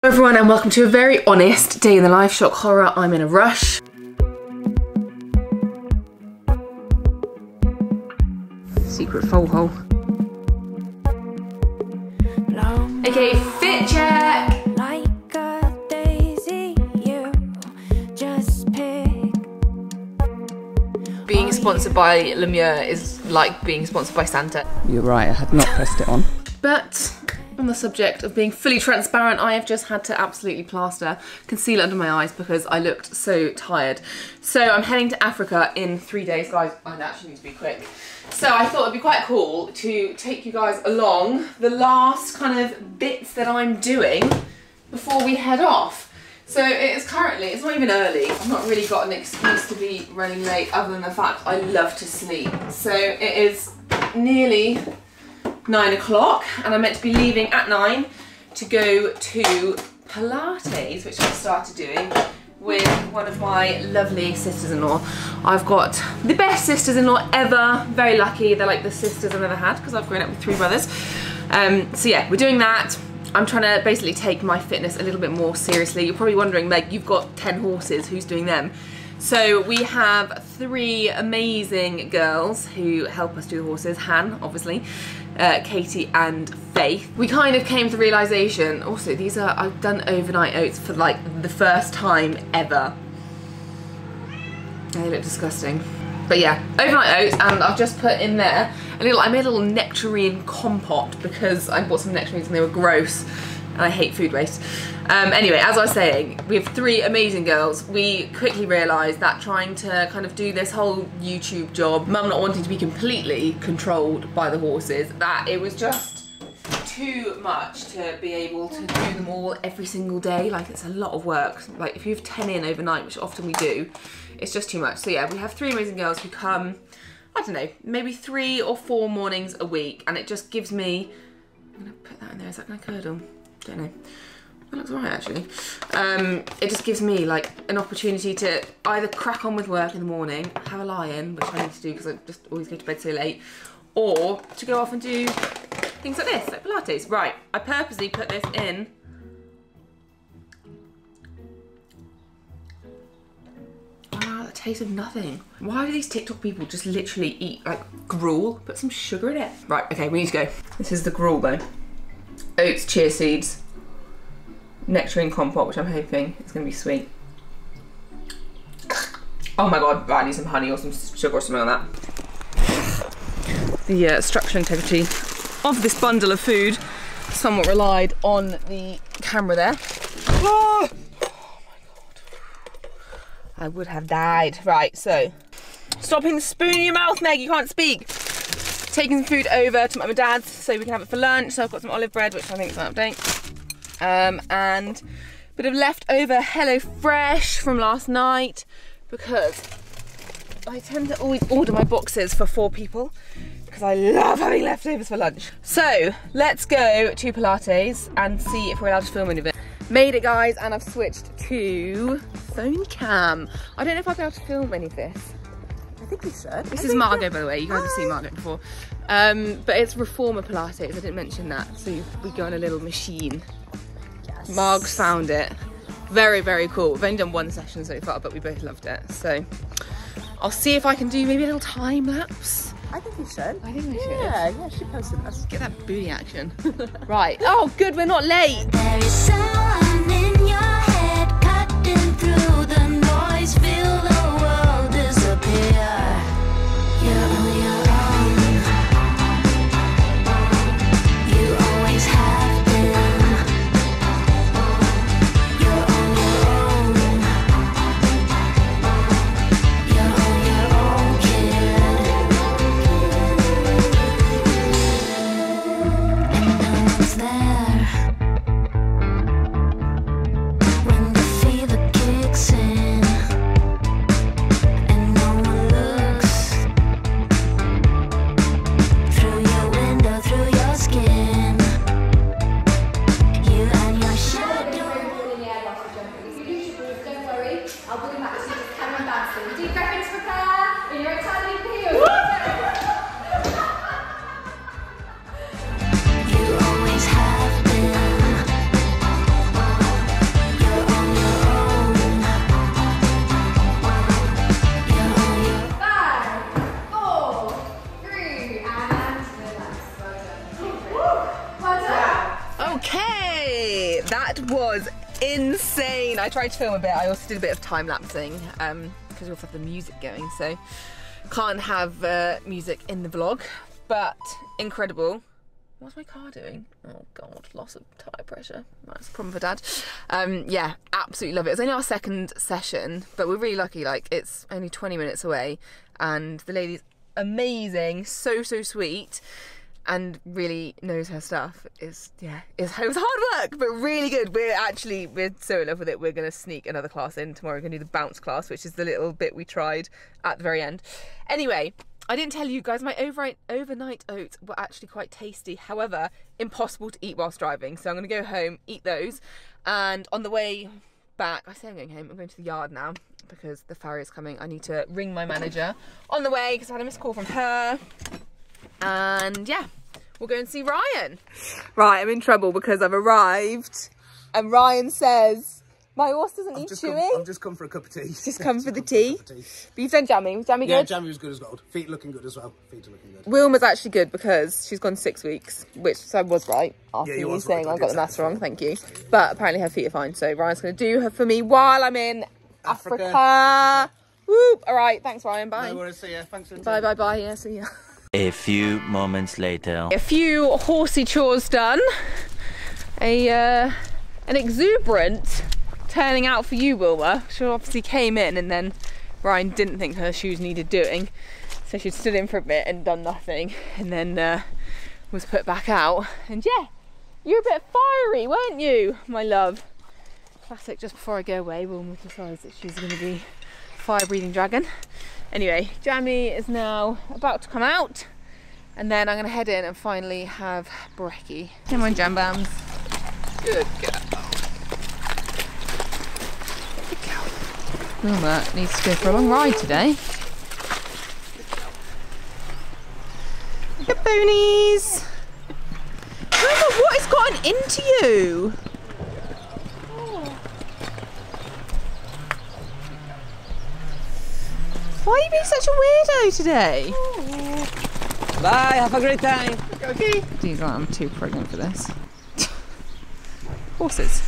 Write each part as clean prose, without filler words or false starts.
Hello everyone and welcome to a very honest day in the life. Shock horror, I'm in a rush. Secret foal hole. Okay, fit check! Like a daisy, you just pick. Being sponsored by Lemieux is like being sponsored by Santa. You're right, I had not pressed it on. But on the subject of being fully transparent, I have just had to absolutely plaster concealer under my eyes because I looked so tired. So I'm heading to Africa in 3 days, guys. I actually need to be quick. So I thought it'd be quite cool to take you guys along the last kind of bits that I'm doing before we head off. So it is currently, it's not even early. I've not really got an excuse to be running late other than the fact I love to sleep. So it is nearly 9 o'clock and I'm meant to be leaving at 9 to go to Pilates, which I started doing with one of my lovely sisters-in-law. I've got the best sisters-in-law ever, very lucky. They're like the sisters I've ever had because I've grown up with 3 brothers. So yeah, we're doing that. I'm trying to basically take my fitness a little bit more seriously. You're probably wondering, Meg, you've got 10 horses, who's doing them? So we have 3 amazing girls who help us do the horses. Han, obviously, Katie and Faith. We kind of came to the realisation, also these are, I've done overnight oats for like the first time ever. They look disgusting. But yeah, overnight oats, and I've just put in there a little, I made a little nectarine compote because I bought some nectarines and they were gross. And I hate food waste. Anyway, as I was saying, we have 3 amazing girls. We quickly realised that trying to kind of do this whole YouTube job, Mum not wanting to be completely controlled by the horses, that it was just too much to be able to do them all every single day. Like, it's a lot of work. Like, if you have 10 in overnight, which often we do, it's just too much. So yeah, we have 3 amazing girls who come, I don't know, maybe 3 or 4 mornings a week, and it just gives me, I'm gonna put that in there, is that gonna curdle? Don't know. That looks alright actually. It just gives me like an opportunity to either crack on with work in the morning, have a lie-in, which I need to do because I just always go to bed so late, or to go off and do things like this, like Pilates. Right, I purposely put this in. Wow, the taste of nothing. Why do these TikTok people just literally eat like gruel? Put some sugar in it. Right, okay, we need to go. This is the gruel though. Oats, chia seeds, nectarine compote, which I'm hoping is going to be sweet. Oh my god, right, I need some honey or some sugar or something like that. The structural integrity of this bundle of food somewhat relied on the camera there. Oh my god. I would have died. Right, so, stop putting the spoon in your mouth, Meg, you can't speak. Taking some food over to my dad's so we can have it for lunch. So I've got some olive bread, which I think is an update. And a bit of leftover Hello Fresh from last night because I tend to always order my boxes for 4 people because I love having leftovers for lunch. So let's go to Pilates and see if we're allowed to film any of it. Made it, guys, and I've switched to phone cam. I don't know if I'll be able to film any of this. I think we should. This is Margot, by the way. You guys have seen Margot before. But it's Reformer Pilates. I didn't mention that. So we go on a little machine. Yes. Marg's found it. Very, very cool. We've only done 1 session so far, but we both loved it. So I'll see if I can do maybe a little time lapse. I think we should. I think we should. Yeah, she posted Let's get that booty action. Right. Oh, good. We're not late. There is someone in your head cutting through the noise. Feel the world disappear. You're on your own. You always have been. You're on your own. You're on your own, kid. And no one's there. That was insane. I tried to film a bit. I also did a bit of time lapsing because we also have the music going, so can't have music in the vlog, but incredible. What's my car doing? Oh God, loss of tyre pressure. That's a problem for Dad. Yeah, absolutely love it. It's only our second session, but we're really lucky. Like, it's only 20 minutes away, and the lady's amazing, so sweet, and really knows her stuff. It was hard work, but really good. We're so in love with it. We're gonna sneak another class in tomorrow. We're gonna do the bounce class, which is the little bit we tried at the very end. Anyway, I didn't tell you guys, my overnight oats were actually quite tasty. However, impossible to eat whilst driving. So I'm gonna go home, eat those, and on the way back, I say I'm going home, I'm going to the yard now because the ferry is coming. I need to ring my manager on the way because I had a missed call from her. And yeah, we'll go and see Ryan. Right, I'm in trouble because I've arrived and Ryan says, my horse doesn't need chewing. I've just come for a cup of tea. Just come for the tea. But you've done Jammy. Was Jammy good? Yeah, Jammy was good as gold. Feet looking good as well. Feet are looking good. Wilma's actually good because she's gone 6 weeks, which I was right after you was saying right. I got the maths wrong. Thank you. But apparently her feet are fine, so Ryan's going to do her for me while I'm in Africa. Whoop! All right, thanks Ryan. Bye. No worries. See ya. Thanks for the Bye. Yeah, see ya. A few moments later. A few horsey chores done. An exuberant turning out for you, Wilma. She obviously came in and then Ryan didn't think her shoes needed doing, so she stood in for a bit and done nothing, and then was put back out. And yeah, you're a bit fiery, weren't you, my love? Classic. Just before I go away, Wilma decides that she's going to be a fire-breathing dragon. Anyway, Jammy is now about to come out, and then I'm going to head in and finally have brekkie. Come on, Jam Bams. Good girl. Wilma needs to go for a long ride today. Look at ponies. Wilma, what has gotten into you? Why are you being such a weirdo today? Bye, have a great time. Okay. Geez, I'm too pregnant for this. Horses.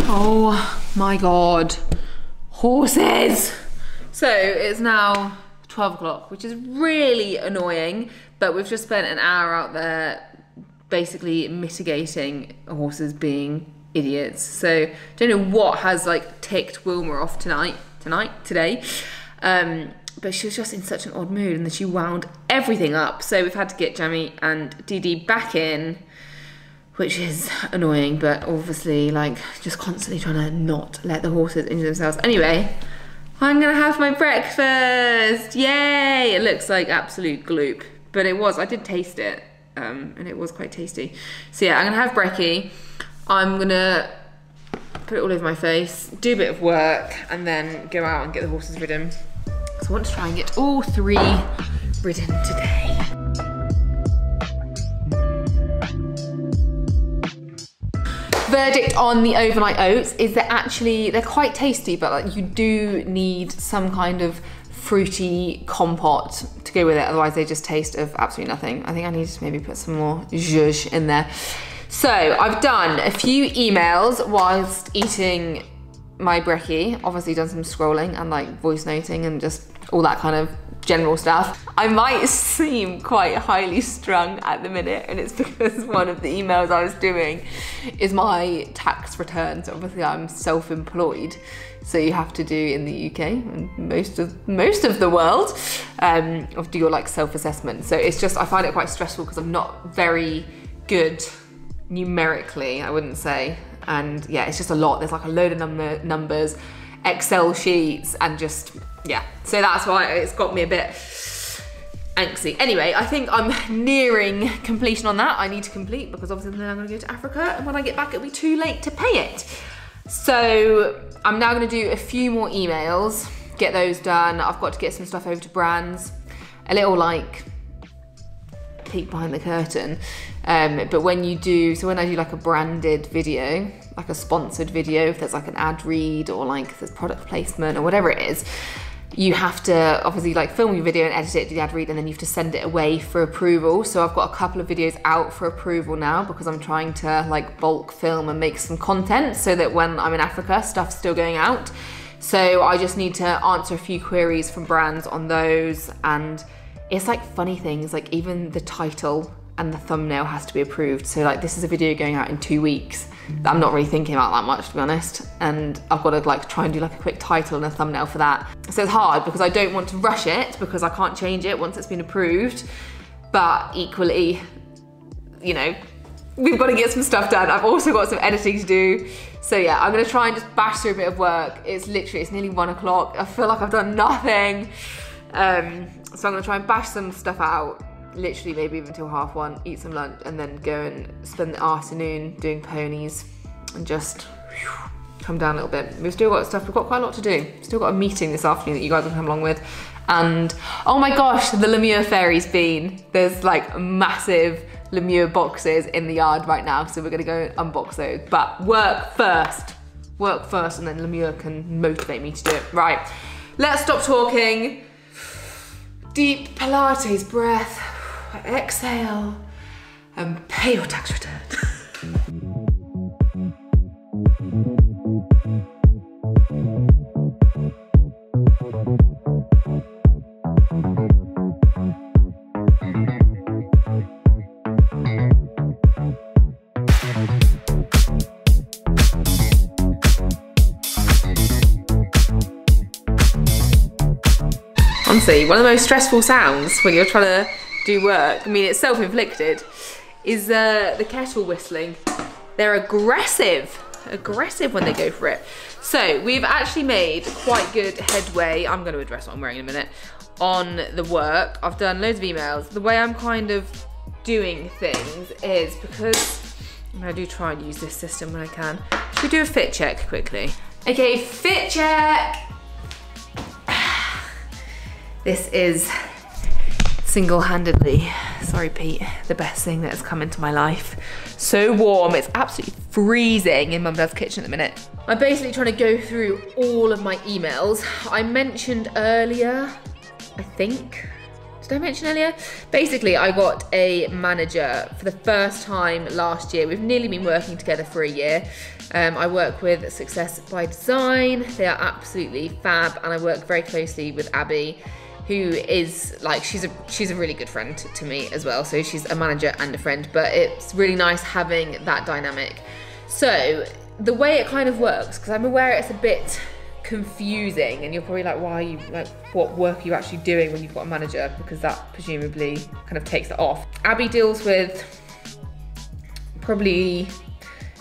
Oh my God. Horses! So it's now 12 o'clock, which is really annoying, but we've just spent an hour out there basically mitigating horses being idiots. So don't know what has like ticked Wilma off today. But she was just in such an odd mood, and then she wound everything up. So we've had to get Jammy and Dee back in, which is annoying, but obviously like just constantly trying to not let the horses injure themselves. Anyway, I'm gonna have my breakfast. Yay! It looks like absolute gloop, but I did taste it, and it was quite tasty. So yeah, I'm gonna have brekkie. I'm gonna put it all over my face, do a bit of work, and then go out and get the horses ridden. So I want to try and get all 3 ridden today. Verdict on the overnight oats is that they're quite tasty, but like you do need some kind of fruity compote to go with it, otherwise they just taste of absolutely nothing. I think I need to maybe put some more zhuzh in there. So I've done a few emails whilst eating my brekkie, obviously done some scrolling and like voice noting and just all that kind of general stuff. I might seem quite highly strung at the minute, and it's because one of the emails I was doing is my tax returns. Obviously I'm self-employed, so you have to do in the UK and most of the world do your like self-assessment. So it's just, I find it quite stressful because I'm not very good numerically, I wouldn't say, and yeah, it's just a lot. There's like a load of numbers, Excel sheets, and just yeah, so that's why it's got me a bit angsty. Anyway, I think I'm nearing completion on that. I need to complete because obviously then I'm going to go to Africa, and when I get back it'll be too late to pay it. So I'm now going to do a few more emails, get those done. I've got to get some stuff over to brands, a little like peek behind the curtain, but when I do like a branded video, like a sponsored video, if there's like an ad read or like there's product placement or whatever it is, you have to obviously like film your video and edit it, do the ad read, and then you have to send it away for approval. So I've got a couple of videos out for approval now because I'm trying to like bulk film and make some content so that when I'm in Africa, stuff's still going out. So I just need to answer a few queries from brands on those, and it's like funny things, like even the title and the thumbnail has to be approved. So like this is a video going out in 2 weeks that I'm not really thinking about that much, to be honest. And I've got to like try and do like a quick title and a thumbnail for that. So it's hard because I don't want to rush it because I can't change it once it's been approved. But equally, you know, we've got to get some stuff done. I've also got some editing to do. So yeah, I'm gonna try and just bash through a bit of work. It's nearly 1 o'clock. I feel like I've done nothing. So I'm gonna try and bash some stuff out, literally maybe even till 1:30, eat some lunch, and then go and spend the afternoon doing ponies and just come down a little bit. We've still got stuff, we've got quite a lot to do. Still got a meeting this afternoon that you guys will come along with. And oh my gosh, the Lemure Fairy's been. There's like massive Lemure boxes in the yard right now, so we're gonna go unbox those. But work first, and then Lemure can motivate me to do it. Right, let's stop talking. Deep Pilates breath, exhale, and pay your tax return. Honestly, one of the most stressful sounds when you're trying to do work, I mean it's self-inflicted, is the kettle whistling. They're aggressive when they go for it. So we've actually made quite good headway. I'm going to address what I'm wearing in a minute on the work. I've done loads of emails. The way I'm kind of doing things is because I do try and use this system when I can. Should we do a fit check quickly? Okay, fit check. This is single-handedly, sorry Pete, the best thing that has come into my life. So warm, it's absolutely freezing in Mum and Dad's kitchen at the minute. I'm basically trying to go through all of my emails. I mentioned earlier, I think, did I mention earlier? Basically, I got a manager for the first time last year. We've nearly been working together for a year. I work with Success by Design. They are absolutely fab, and I work very closely with Abby, who is like, she's a really good friend to me as well. So she's a manager and a friend, but it's really nice having that dynamic. So the way it kind of works, because I'm aware it's a bit confusing and you're probably like, why are you, like, what work are you actually doing when you've got a manager? Because that presumably kind of takes it off. Abby deals with probably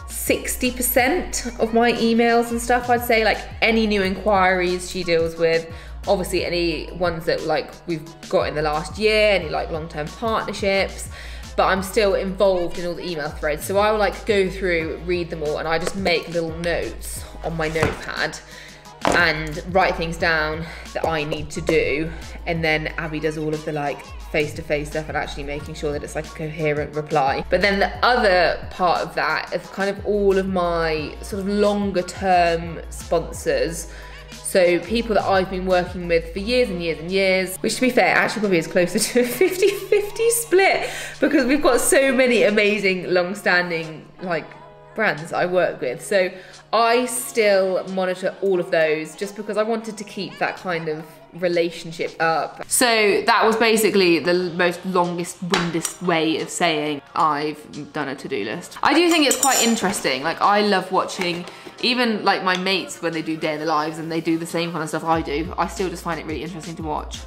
60% of my emails and stuff, I'd say. Like any new inquiries she deals with. Obviously any ones that like we've got in the last year, any like long-term partnerships, but I'm still involved in all the email threads. So I will like go through, read them all, and I just make little notes on my notepad and write things down that I need to do. And then Abby does all of the like face-to-face stuff and actually making sure that it's like a coherent reply. But then the other part of that is kind of all of my sort of longer term sponsors. So people that I've been working with for years and years and years, which to be fair, actually probably is closer to a 50-50 split because we've got so many amazing long-standing like brands that I work with. So I still monitor all of those just because I wanted to keep that kind of relationship up. So that was basically the most windest way of saying I've done a to-do list. I do think it's quite interesting. Like I love watching even like my mates when they do day in the lives and they do the same kind of stuff I do. I still just find it really interesting to watch.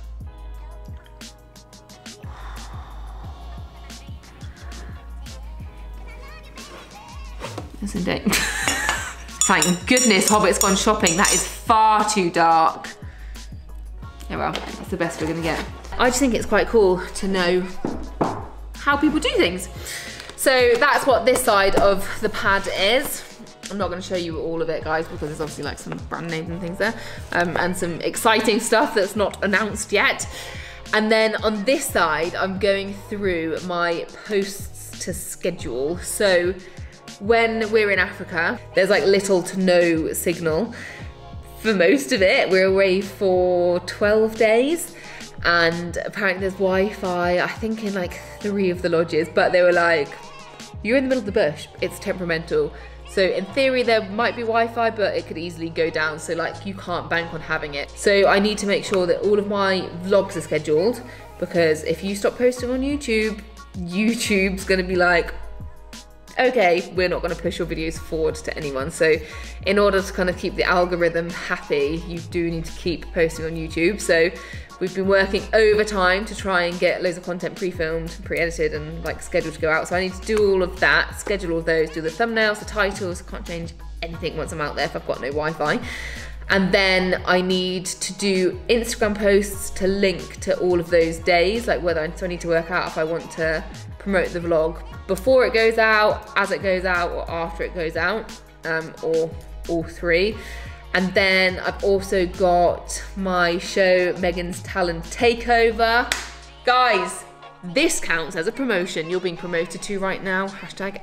Yes indeed. Thank goodness Hobbit's gone shopping. That is far too dark. Oh well, that's the best we're gonna get. I just think it's quite cool to know how people do things. So that's what this side of the pad is. I'm not gonna show you all of it, guys, because there's obviously like some brand names and things there, and some exciting stuff that's not announced yet. And then on this side, I'm going through my posts to schedule. So when we're in Africa, there's like little to no signal for most of it. We're away for 12 days. And apparently there's Wi-Fi, I think in like 3 of the lodges, but they were like, you're in the middle of the bush, it's temperamental. So in theory there might be Wi-Fi, but it could easily go down. So like you can't bank on having it. So I need to make sure that all of my vlogs are scheduled, because if you stop posting on YouTube, YouTube's gonna be like, okay, we're not gonna push your videos forward to anyone. So in order to kind of keep the algorithm happy, you do need to keep posting on YouTube. So we've been working overtime to try and get loads of content pre-filmed, pre-edited and like scheduled to go out. So I need to do all of that, schedule all of those, do the thumbnails, the titles. I can't change anything once I'm out there if I've got no Wi-Fi. And then I need to do Instagram posts to link to all of those days, like whether I need to work out if I want to promote the vlog before it goes out, as it goes out, or after it goes out, or all 3. And then I've also got my show, Megan's Talent Takeover. Guys, this counts as a promotion. You're being promoted to right now,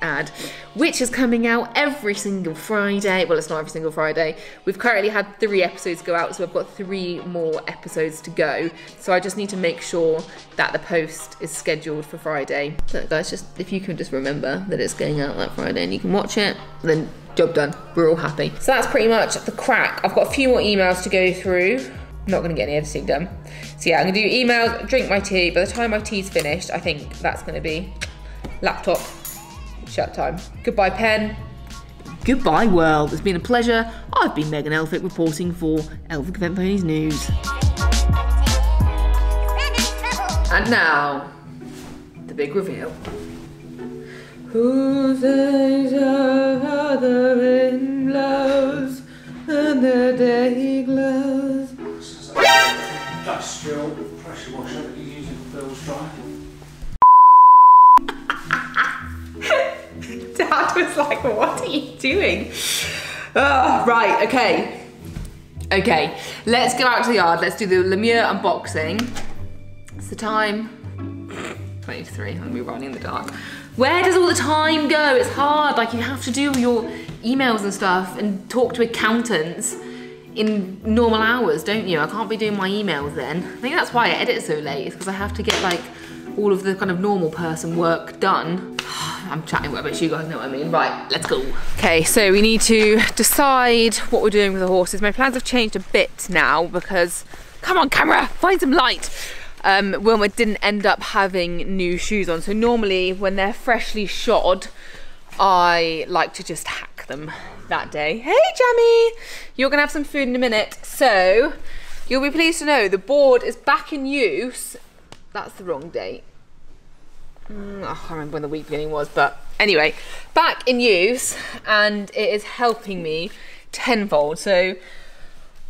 #ad, which is coming out every single Friday. Well, it's not every single Friday. We've currently had 3 episodes go out, so I've got 3 more episodes to go. So I just need to make sure that the post is scheduled for Friday. So guys, just if you can just remember that it's going out that Friday and you can watch it, then job done, we're all happy. So that's pretty much the crack. I've got a few more emails to go through. I'm not gonna get any editing done. So yeah, I'm gonna do emails, drink my tea. By the time my tea's finished, I think that's gonna be laptop shut time. Goodbye pen. Goodbye world. It's been a pleasure. I've been Megan Elphick reporting for Elphick.Event.Ponies News. And now, the big reveal. Whose days are the wind blows and the day glows. Industrial pressure washer that you use in Phil's dryer. Dad was like, what are you doing? Oh, right, okay. Okay, let's go out to the yard. Let's do the Lemure unboxing. It's the time, 20 to 3, I'm gonna be running in the dark. Where does all the time go? It's hard, like you have to do your emails and stuff and talk to accountants in normal hours, don't you? I can't be doing my emails then. I think that's why I edit so late, is because I have to get like all of the kind of normal person work done. I'm chatting rubbish, you guys know what I mean. Right, let's go. Okay, so we need to decide what we're doing with the horses. My plans have changed a bit now because, come on camera, find some light. Wilma didn't end up having new shoes on. So normally when they're freshly shod, I like to just hack them that day. Hey Jamie, you're gonna have some food in a minute. So you'll be pleased to know the board is back in use. That's the wrong date. I can't remember when the week beginning was, but anyway, back in use, and it is helping me tenfold. So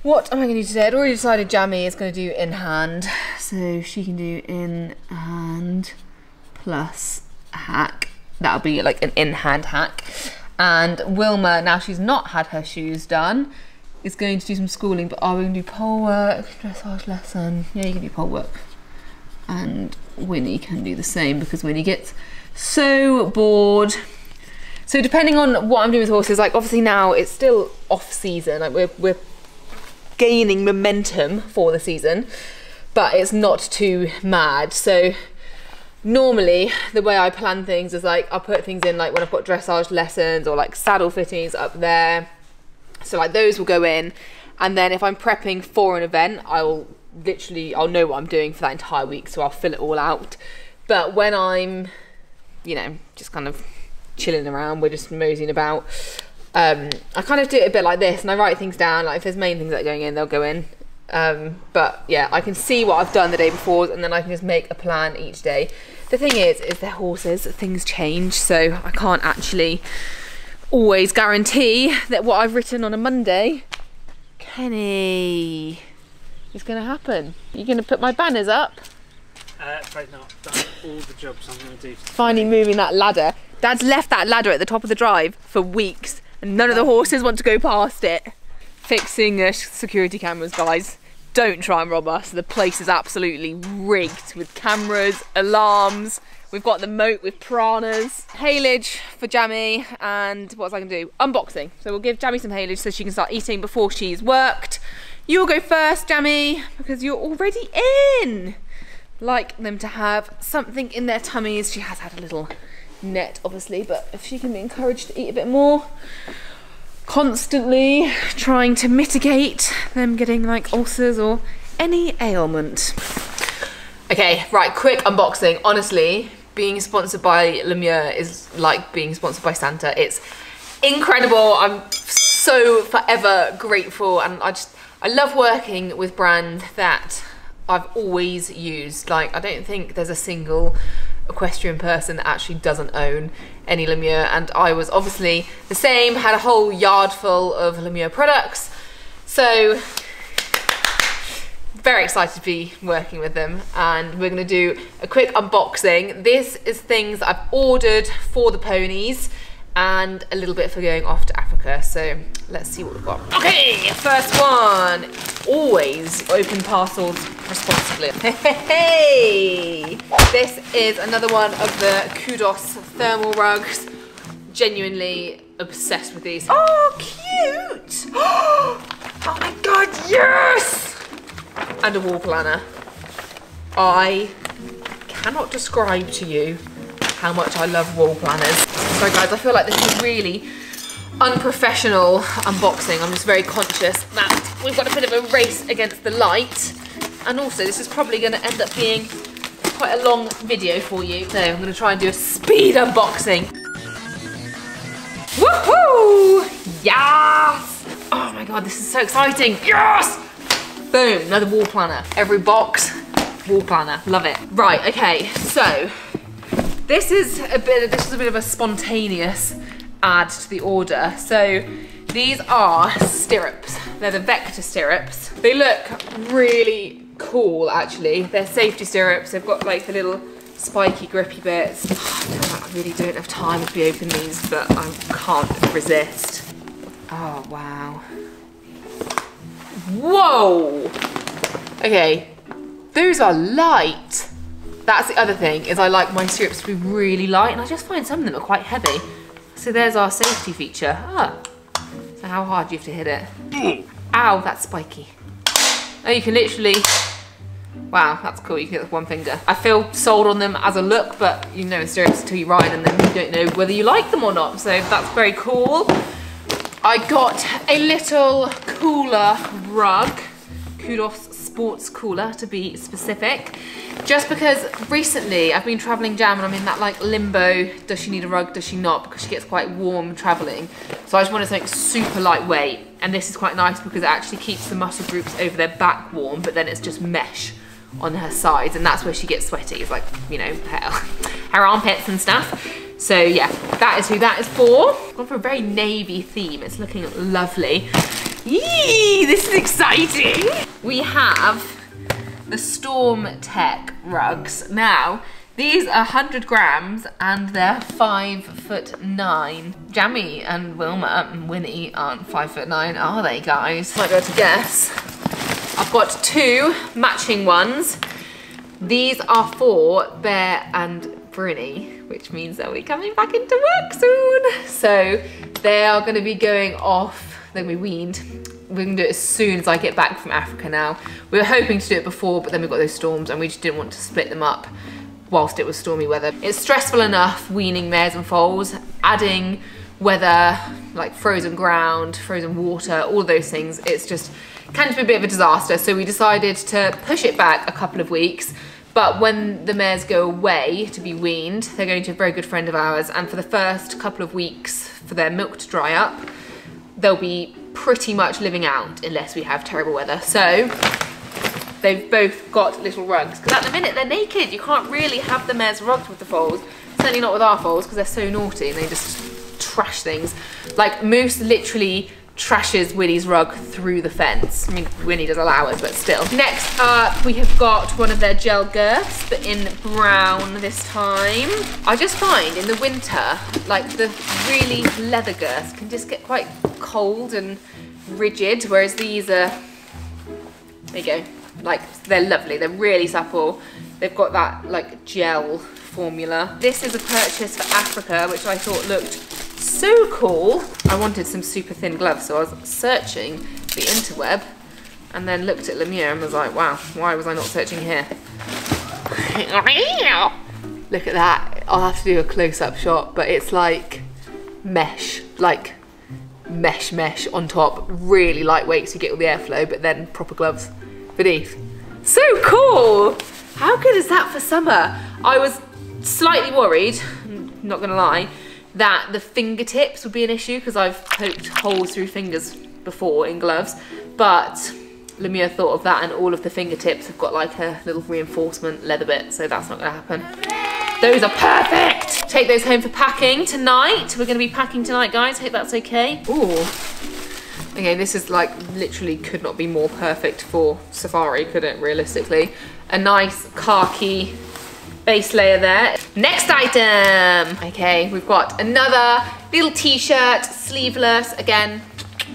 what am I going to do today? I'd already decided Jamie is going to do in hand, so she can do in hand plus a hack. That'll be like an in hand hack. And Wilma, now she's not had her shoes done, is going to do some schooling, but are we going to do pole work, dressage lesson? Yeah, you can do pole work. And Winnie can do the same because Winnie gets so bored. So depending on what I'm doing with horses, like obviously now it's still off season, like we're gaining momentum for the season, but it's not too mad. So normally the way I plan things is like I'll put things in like when I've got dressage lessons or like saddle fittings up there. So like those will go in, and then if I'm prepping for an event, I'll know what I'm doing for that entire week, so I'll fill it all out. But when I'm, you know, just kind of chilling around, we're just moseying about, I kind of do it a bit like this, and I write things down, like if there's main things that are going in, they'll go in. But yeah, I can see what I've done the day before, and then I can just make a plan each day. The thing is they're horses, things change, so I can't actually always guarantee that what I've written on a Monday, Kenny, is going to happen. You're going to put my banners up? Afraid not. That's all the jobs I'm going to do. Finally moving that ladder. Dad's left that ladder at the top of the drive for weeks, and none of the horses want to go past it. Fixing security cameras, guys. Don't try and rob us. The place is absolutely rigged with cameras, alarms. We've got the moat with piranhas, haylage for Jammy, and what was I gonna do? Unboxing. So we'll give Jammy some haylage so she can start eating before she's worked. You'll go first, Jammy, because you're already in. Like them to have something in their tummies. She has had a little net, obviously, but if she can be encouraged to eat a bit more, constantly trying to mitigate them getting like ulcers or any ailment. Okay, right, quick unboxing. Honestly, being sponsored by Lemieux is like being sponsored by Santa. It's incredible. I'm so forever grateful, and I love working with brands that I've always used. Like, I don't think there's a single equestrian person that actually doesn't own any Lemieux, and I was obviously the same, had a whole yard full of Lemieux products. So very excited to be working with them, and we're going to do a quick unboxing. This is things I've ordered for the ponies and a little bit for going off to Africa, so let's see what we've got. Okay, first one. Always open parcels responsibly. Hey! This is another one of the Kudos thermal rugs. Genuinely obsessed with these. Oh, cute! Oh my god, yes! And a wall planner. I cannot describe to you how much I love wall planners. Sorry guys, I feel like this is a really unprofessional unboxing. I'm just very conscious that we've got a bit of a race against the light, and also this is probably going to end up being quite a long video for you. So I'm going to try and do a speed unboxing. Woohoo! Yes! Oh my god, this is so exciting. Yes! Boom, another wall planner. Every box, wall planner. Love it. Right, okay, so this is a bit of a spontaneous add to the order. So these are stirrups. They're the Vector stirrups. They look really cool, actually. They're safety stirrups. They've got like the little spiky grippy bits. I really don't have time to be opening these, but I can't resist. Oh, wow. Whoa! Okay, those are light. That's the other thing, is I like my stirrups to be really light, and I just find some of them are quite heavy. So there's our safety feature. Ah. So how hard do you have to hit it? Ow, that's spiky. Oh, you can literally, wow, that's cool, you can get with one finger. I feel sold on them as a look, but you know stirrups until you ride in them, you don't know whether you like them or not, so that's very cool. I got a little cooler rug, Kudos sports cooler to be specific, just because recently I've been traveling Jam and I'm in that like limbo, does she need a rug, does she not, because she gets quite warm traveling. So I just wanted something super lightweight, and this is quite nice because it actually keeps the muscle groups over their back warm, but then it's just mesh on her sides, and that's where she gets sweaty. It's like, you know, her armpits and stuff. So yeah, that is who that is for. I've gone for a very navy theme. It's looking lovely. Yee, this is exciting. We have the Storm Tech rugs. Now, these are 100 grams and they're 5'9". Jammy and Wilma and Winnie aren't 5'9", are they, guys? Might be able to guess. I've got two matching ones. These are for Bear and Brinny, which means they'll be coming back into work soon. So they are going to be going off, they're going to be weaned. We're going to do it as soon as I get back from Africa now. We were hoping to do it before, but then we got those storms and we just didn't want to split them up whilst it was stormy weather. It's stressful enough weaning mares and foals, adding weather, like frozen ground, frozen water, all of those things. It's just kind of a bit of a disaster. So we decided to push it back a couple of weeks. But when the mares go away to be weaned, they're going to a very good friend of ours, and for the first couple of weeks for their milk to dry up, they'll be pretty much living out unless we have terrible weather. So they've both got little rugs, because at the minute they're naked. You can't really have the mares rugged with the foals, certainly not with our foals, because they're so naughty and they just trash things. Like Moose literally trashes Winnie's rug through the fence. I mean, Winnie does allow it, but still. Next up, we have got one of their gel girths, but in brown this time. I just find in the winter, like the really leather girths can just get quite cold and rigid, whereas these are, there you go, like they're lovely. They're really supple. They've got that like gel formula. This is a purchase for Africa, which I thought looked so cool. I wanted some super thin gloves, so I was searching the interweb and then looked at Lemieux and was like, wow, why was I not searching here? Look at that. I'll have to do a close-up shot, but it's like mesh, like mesh on top. Really lightweight so you get all the airflow, but then proper gloves beneath. So cool! How good is that for summer? I was slightly worried, not gonna lie, that the fingertips would be an issue because I've poked holes through fingers before in gloves, but Lemieux thought of that and all of the fingertips have got like a little reinforcement leather bit, so that's not gonna happen. Those are perfect! Take those home for packing tonight. We're gonna be packing tonight, guys. Hope that's okay. Ooh. Okay, this is like literally could not be more perfect for safari, could it, realistically? A nice khaki base layer there. Next item! Okay, we've got another little t-shirt, sleeveless. Again,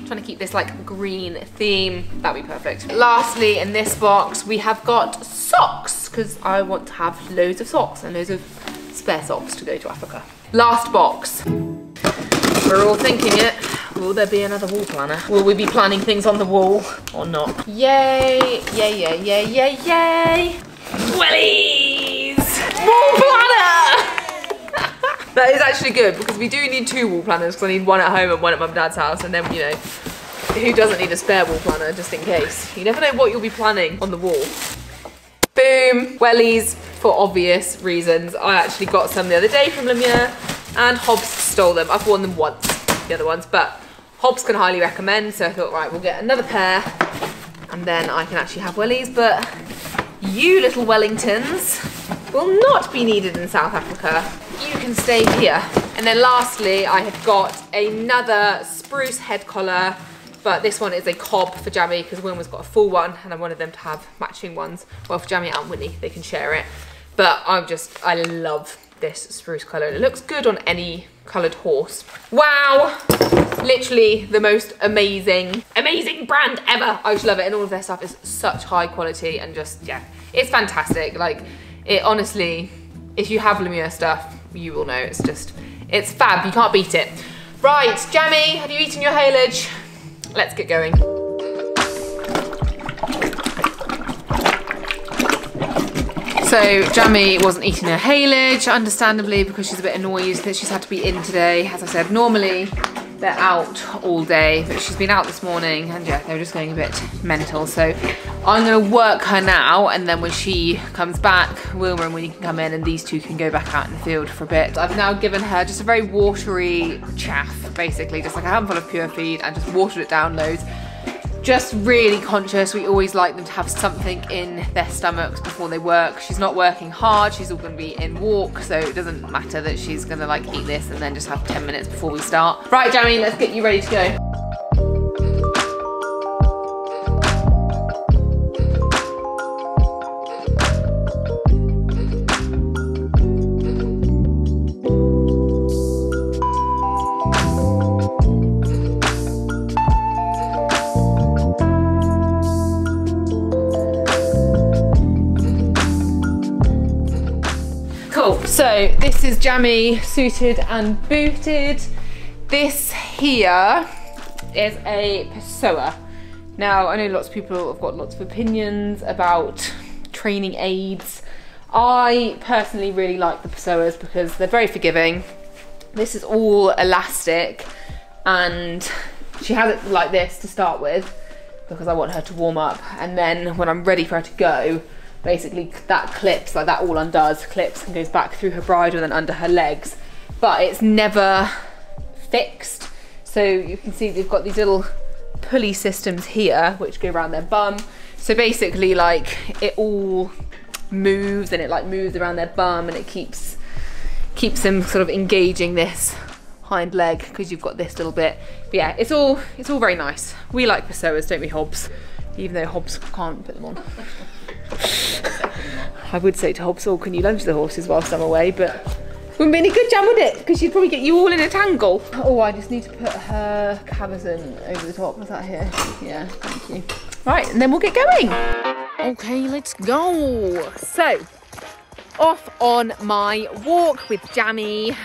trying to keep this like green theme. That'd be perfect. Lastly, in this box, we have got socks, because I want to have loads of socks and loads of spare socks to go to Africa. Last box. We're all thinking it. Will there be another wall planner? Will we be planning things on the wall or not? Yay, yay, yay, yay, yay, yay. Wellies! Wall planner! That is actually good because we do need 2 wall planners because I need one at home and one at mum and dad's house, and then, you know, who doesn't need a spare wall planner just in case? You never know what you'll be planning on the wall. Boom, wellies for obvious reasons. I actually got some the other day from Lemieux and Hobbs stole them. I've worn them once, the other ones, but Hobbs can highly recommend, so I thought, right, we'll get another pair and then I can actually have wellies, but you little Wellingtons will not be needed in South Africa. You can stay here. And then lastly, I have got another spruce head collar, but this one is a cob for Jamie because Wilma's got a full one and I wanted them to have matching ones. Well, for Jamie and Whitney, they can share it. But I love this spruce colour. It looks good on any coloured horse. Wow! Literally the most amazing brand ever. I just love it, and all of their stuff is such high quality and just, yeah, it's fantastic. Like, it honestly, if you have Lemieux stuff, you will know it's just, it's fab. You can't beat it. Right, Jamie, have you eaten your haylage? Let's get going. So Jamie wasn't eating her haylage, understandably, because she's a bit annoyed that she's had to be in today. As I said, normally they're out all day, but she's been out this morning and yeah, they're just going a bit mental. So I'm gonna work her now, and then when she comes back, Wilma and Winnie can come in and these two can go back out in the field for a bit. I've now given her just a very watery chaff, basically, just like a handful of pure feed and just watered it down loads. Just really conscious, we always like them to have something in their stomachs before they work. She's not working hard, she's all gonna be in walk, so it doesn't matter that she's gonna like eat this and then just have 10 minutes before we start. Right, Jamie, let's get you ready to go. So this is Jamie suited and booted. This here is a Pessoa. Now I know lots of people have got lots of opinions about training aids. I personally really like the Pessoas because they're very forgiving. This is all elastic and she has it like this to start with because I want her to warm up, and then when I'm ready for her to go, basically that clips, like that all undoes, clips and goes back through her bridle and then under her legs, but it's never fixed. So you can see they've got these little pulley systems here which go around their bum. So basically like it all moves and it like moves around their bum and it keeps them sort of engaging this hind leg because you've got this little bit. But yeah, it's all very nice. We like Pessoas, don't we, Hobbs? Even though Hobbs can't put them on. I would say to Hobbs, oh, can you lunge the horses whilst I'm away, but wouldn't be any good, Jam, would it? Because she'd probably get you all in a tangle. Oh, I just need to put her cabazon over the top. Is that here? Yeah, thank you. Right, and then we'll get going. Okay, let's go. So, off on my walk with Jammy.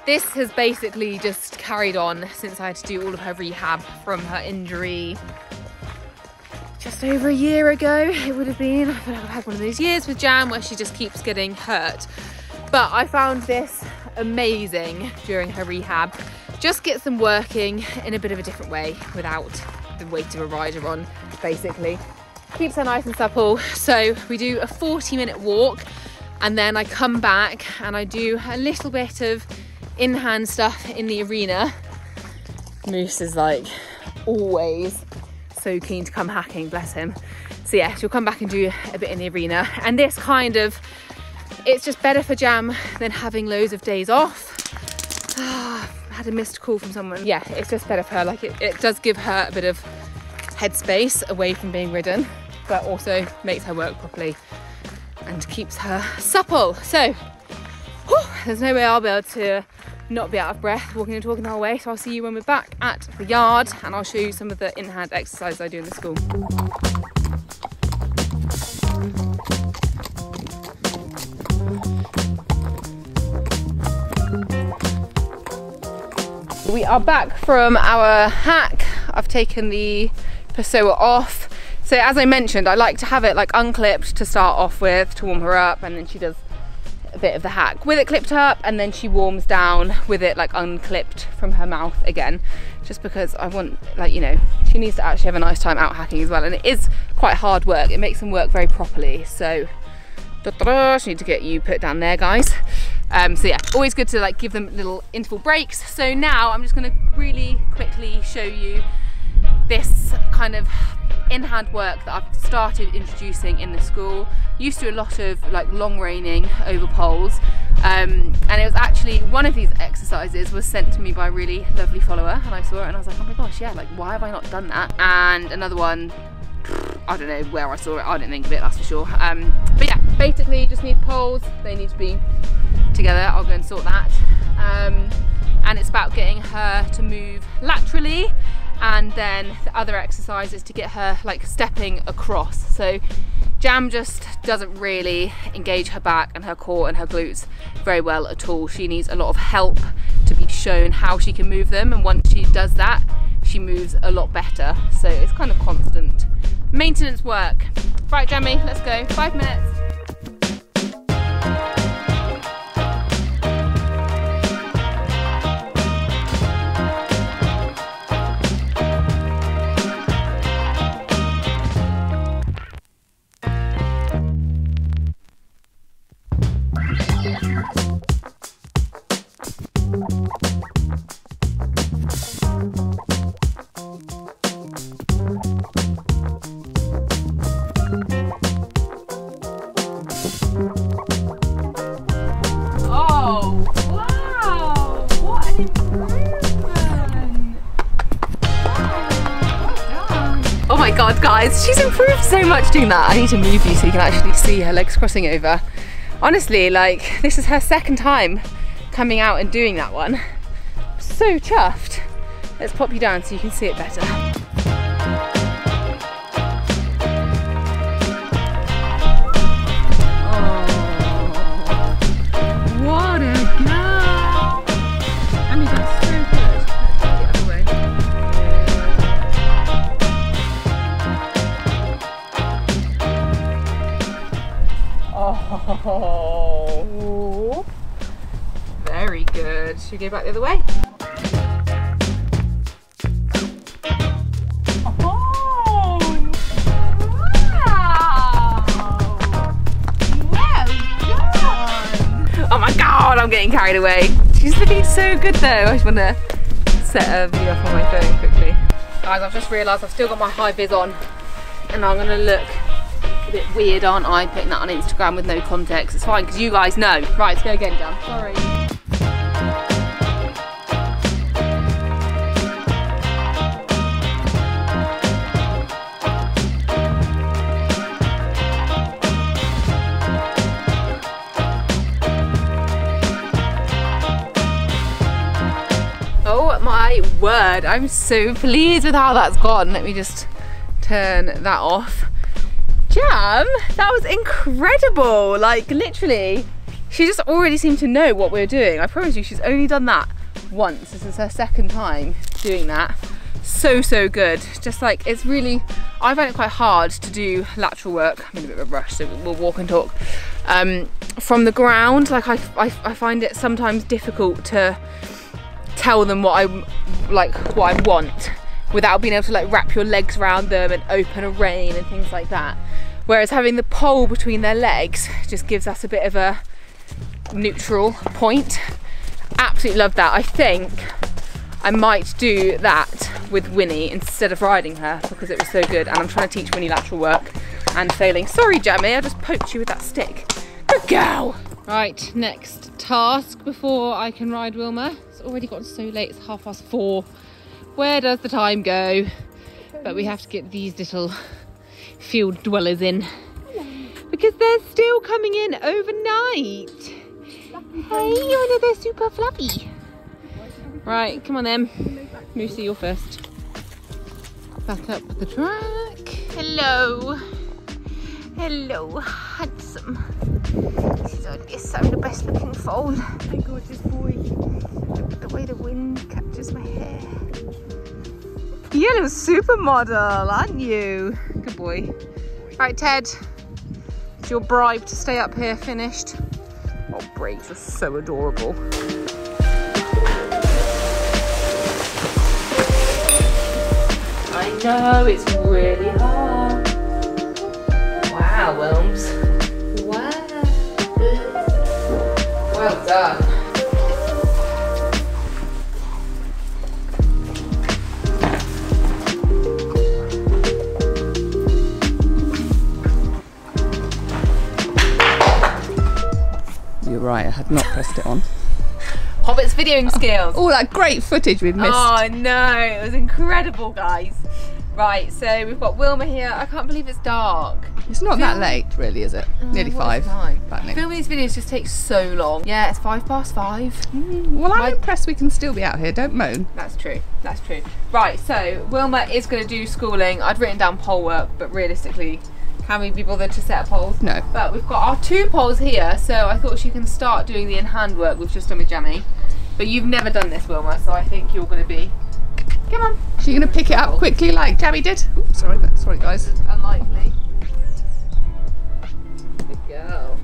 This has basically just carried on since I had to do all of her rehab from her injury just over a year ago. It would have been. I feel like I've had one of those years with Jam where she just keeps getting hurt. But I found this amazing during her rehab. Just gets them working in a bit of a different way without the weight of a rider on, basically. Keeps her nice and supple. So we do a 40-minute walk and then I come back and I do a little bit of in-hand stuff in the arena. Moose is like always so keen to come hacking, bless him. So yeah, she'll come back and do a bit in the arena. And this kind of, it's just better for Jam than having loads of days off. I had a missed call from someone. Yeah, it's just better for her. Like it does give her a bit of headspace away from being ridden, but also makes her work properly and keeps her supple. So whew, there's no way I'll be able to not be out of breath walking and talking the whole way. So I'll see you when we're back at the yard and I'll show you some of the in-hand exercises I do in the school. We are back from our hack. I've taken the Pessoa off. So as I mentioned, I like to have it like unclipped to start off with to warm her up, and then she does a bit of the hack with it clipped up, and then she warms down with it like unclipped from her mouth again, just because I want, like, you know, she needs to actually have a nice time out hacking as well, and it is quite hard work. It makes them work very properly. So just need to get you put down there, guys. So yeah, always good to like give them little interval breaks. So now I'm just going to really quickly show you this kind of in-hand work that I've started introducing in the school. Used to do a lot of like long reining over poles, and it was actually one of these exercises was sent to me by a really lovely follower, and I saw it and I was like, oh my gosh, yeah, like why have I not done that? And another one, I don't know where I saw it, I didn't think of it, that's for sure. But yeah, basically you just need poles, they need to be together. I'll go and sort that. And it's about getting her to move laterally, and then the other exercise is to get her like stepping across. So Jam just doesn't really engage her back and her core and her glutes very well at all. She needs a lot of help to be shown how she can move them, and once she does that, she moves a lot better. So it's kind of constant maintenance work. Right, Jammy, let's go. 5 minutes. God, guys, she's improved so much doing that. I need to move you so you can actually see her legs crossing over. Honestly, like, this is her second time coming out and doing that one. So chuffed. Let's pop you down so you can see it better. Oh, very good. Should we go back the other way? Oh, wow! Well done! Oh my God, I'm getting carried away. She's looking so good though. I just want to set a video up on my phone quickly. Guys, I've just realised I've still got my high vis on, and I'm going to look a bit weird, aren't I, putting that on Instagram with no context. It's fine because you guys know. Right, let's go again, Jan. Sorry. Oh my word, I'm so pleased with how that's gone. Let me just turn that off. Jam, that was incredible. Like literally, she just already seemed to know what we were doing. I promise you, she's only done that once. This is her second time doing that. So good. Just like, it's really, I find it quite hard to do lateral work. I'm in a bit of a rush, so we'll walk and talk. From the ground, like I find it sometimes difficult to tell them what I want without being able to like wrap your legs around them and open a rein and things like that. Whereas having the pole between their legs just gives us a bit of a neutral point. Absolutely love that. I think I might do that with Winnie instead of riding her because it was so good, and I'm trying to teach Winnie lateral work and failing. Sorry Jamie, I just poked you with that stick. Good girl. Right, next task before I can ride Wilma. It's already gotten so late, it's 4:30. Where does the time go? But we have to get these little field dwellers in because they're still coming in overnight. Hey, you know they're super fluffy. Right, come on then. Moosey, you're first. Back up the track. Hello. Hello, handsome. Yes, I'm the best looking foal. My gorgeous boy. Look the way the wind catches my hair. You're a supermodel, aren't you? Good boy. Right, Ted. Is your bribe to stay up here finished? Oh, Briggs are so adorable. I know, it's really hard. Wow, Wilms. Wow. Well done. You're right, I had not pressed it on. Hobbit's videoing skills. All that great footage we've missed. Oh no, it was incredible, guys. Right, so we've got Wilma here. I can't believe it's dark. It's not that late, really, is it? Nearly what 5. is time? About noon. Filming these videos just takes so long. Yeah, it's 5:05. Well, I'm impressed we can still be out here. Don't moan. That's true. That's true. Right, so Wilma is going to do schooling. I'd written down pole work, but realistically, can we be bothered to set up poles? No. But we've got our 2 poles here, so I thought she can start doing the in-hand work we've just done with Jamie. But you've never done this, Wilma, so I think you're going to be... Come on. She's going to pick it up quickly like Jamie did. Oops, sorry guys. Unlikely. Good girl.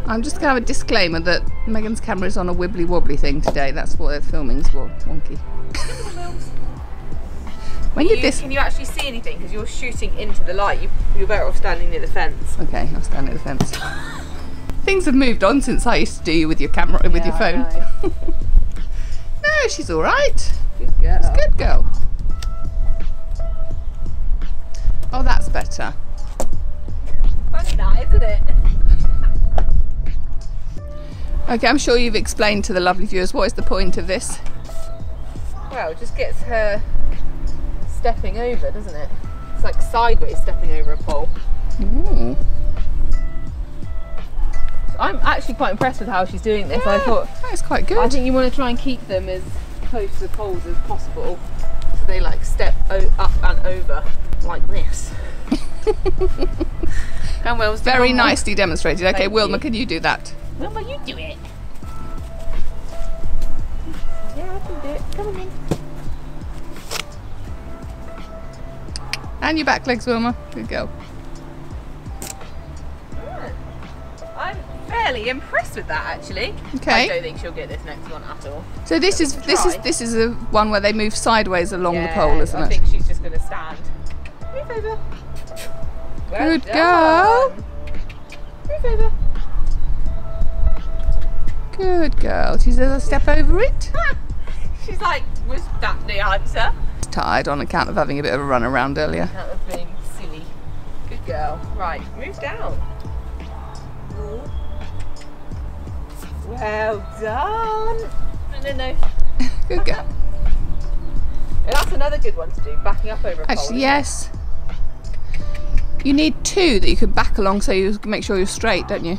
I'm just going to have a disclaimer that Megan's camera is on a wibbly wobbly thing today. That's what they're filming's wonky. When did this... Can you actually see anything? Because you're shooting into the light. You're better off standing near the fence. Okay, I'll stand near the fence. Things have moved on since I used to do you with your camera, with your phone. No, she's all right. Good girl. She's a good girl. Oh, that's better. Funny that, isn't it? Okay, I'm sure you've explained to the lovely viewers what is the point of this. Well, it just gets her stepping over, doesn't it? It's like sideways stepping over a pole. Ooh. I'm actually quite impressed with how she's doing this. Yeah, I thought that's quite good. I think you want to try and keep them as close to the poles as possible, so they like step up and over like this. And Will's very nicely demonstrated. Okay, Thank Wilma, you. can you do that? Wilma, you do it. Yeah, I can do it. Come on in. And your back legs, Wilma. Good girl. I'm fairly impressed with that, actually. Okay. I don't think she'll get this next one at all. So this is the one where they move sideways along the pole, isn't I it? think she's just going to stand. Move over. Well Good done. girl. Move over. Good girl. She says, step over it. She's like, was that the answer? Tired on account of having a bit of a run around earlier. Out of being silly. Good girl. Right, move down. Well done. No. Good girl. And that's another good one to do, backing up over a pole. Actually, yes. You need 2 that you can back along so you make sure you're straight, don't you?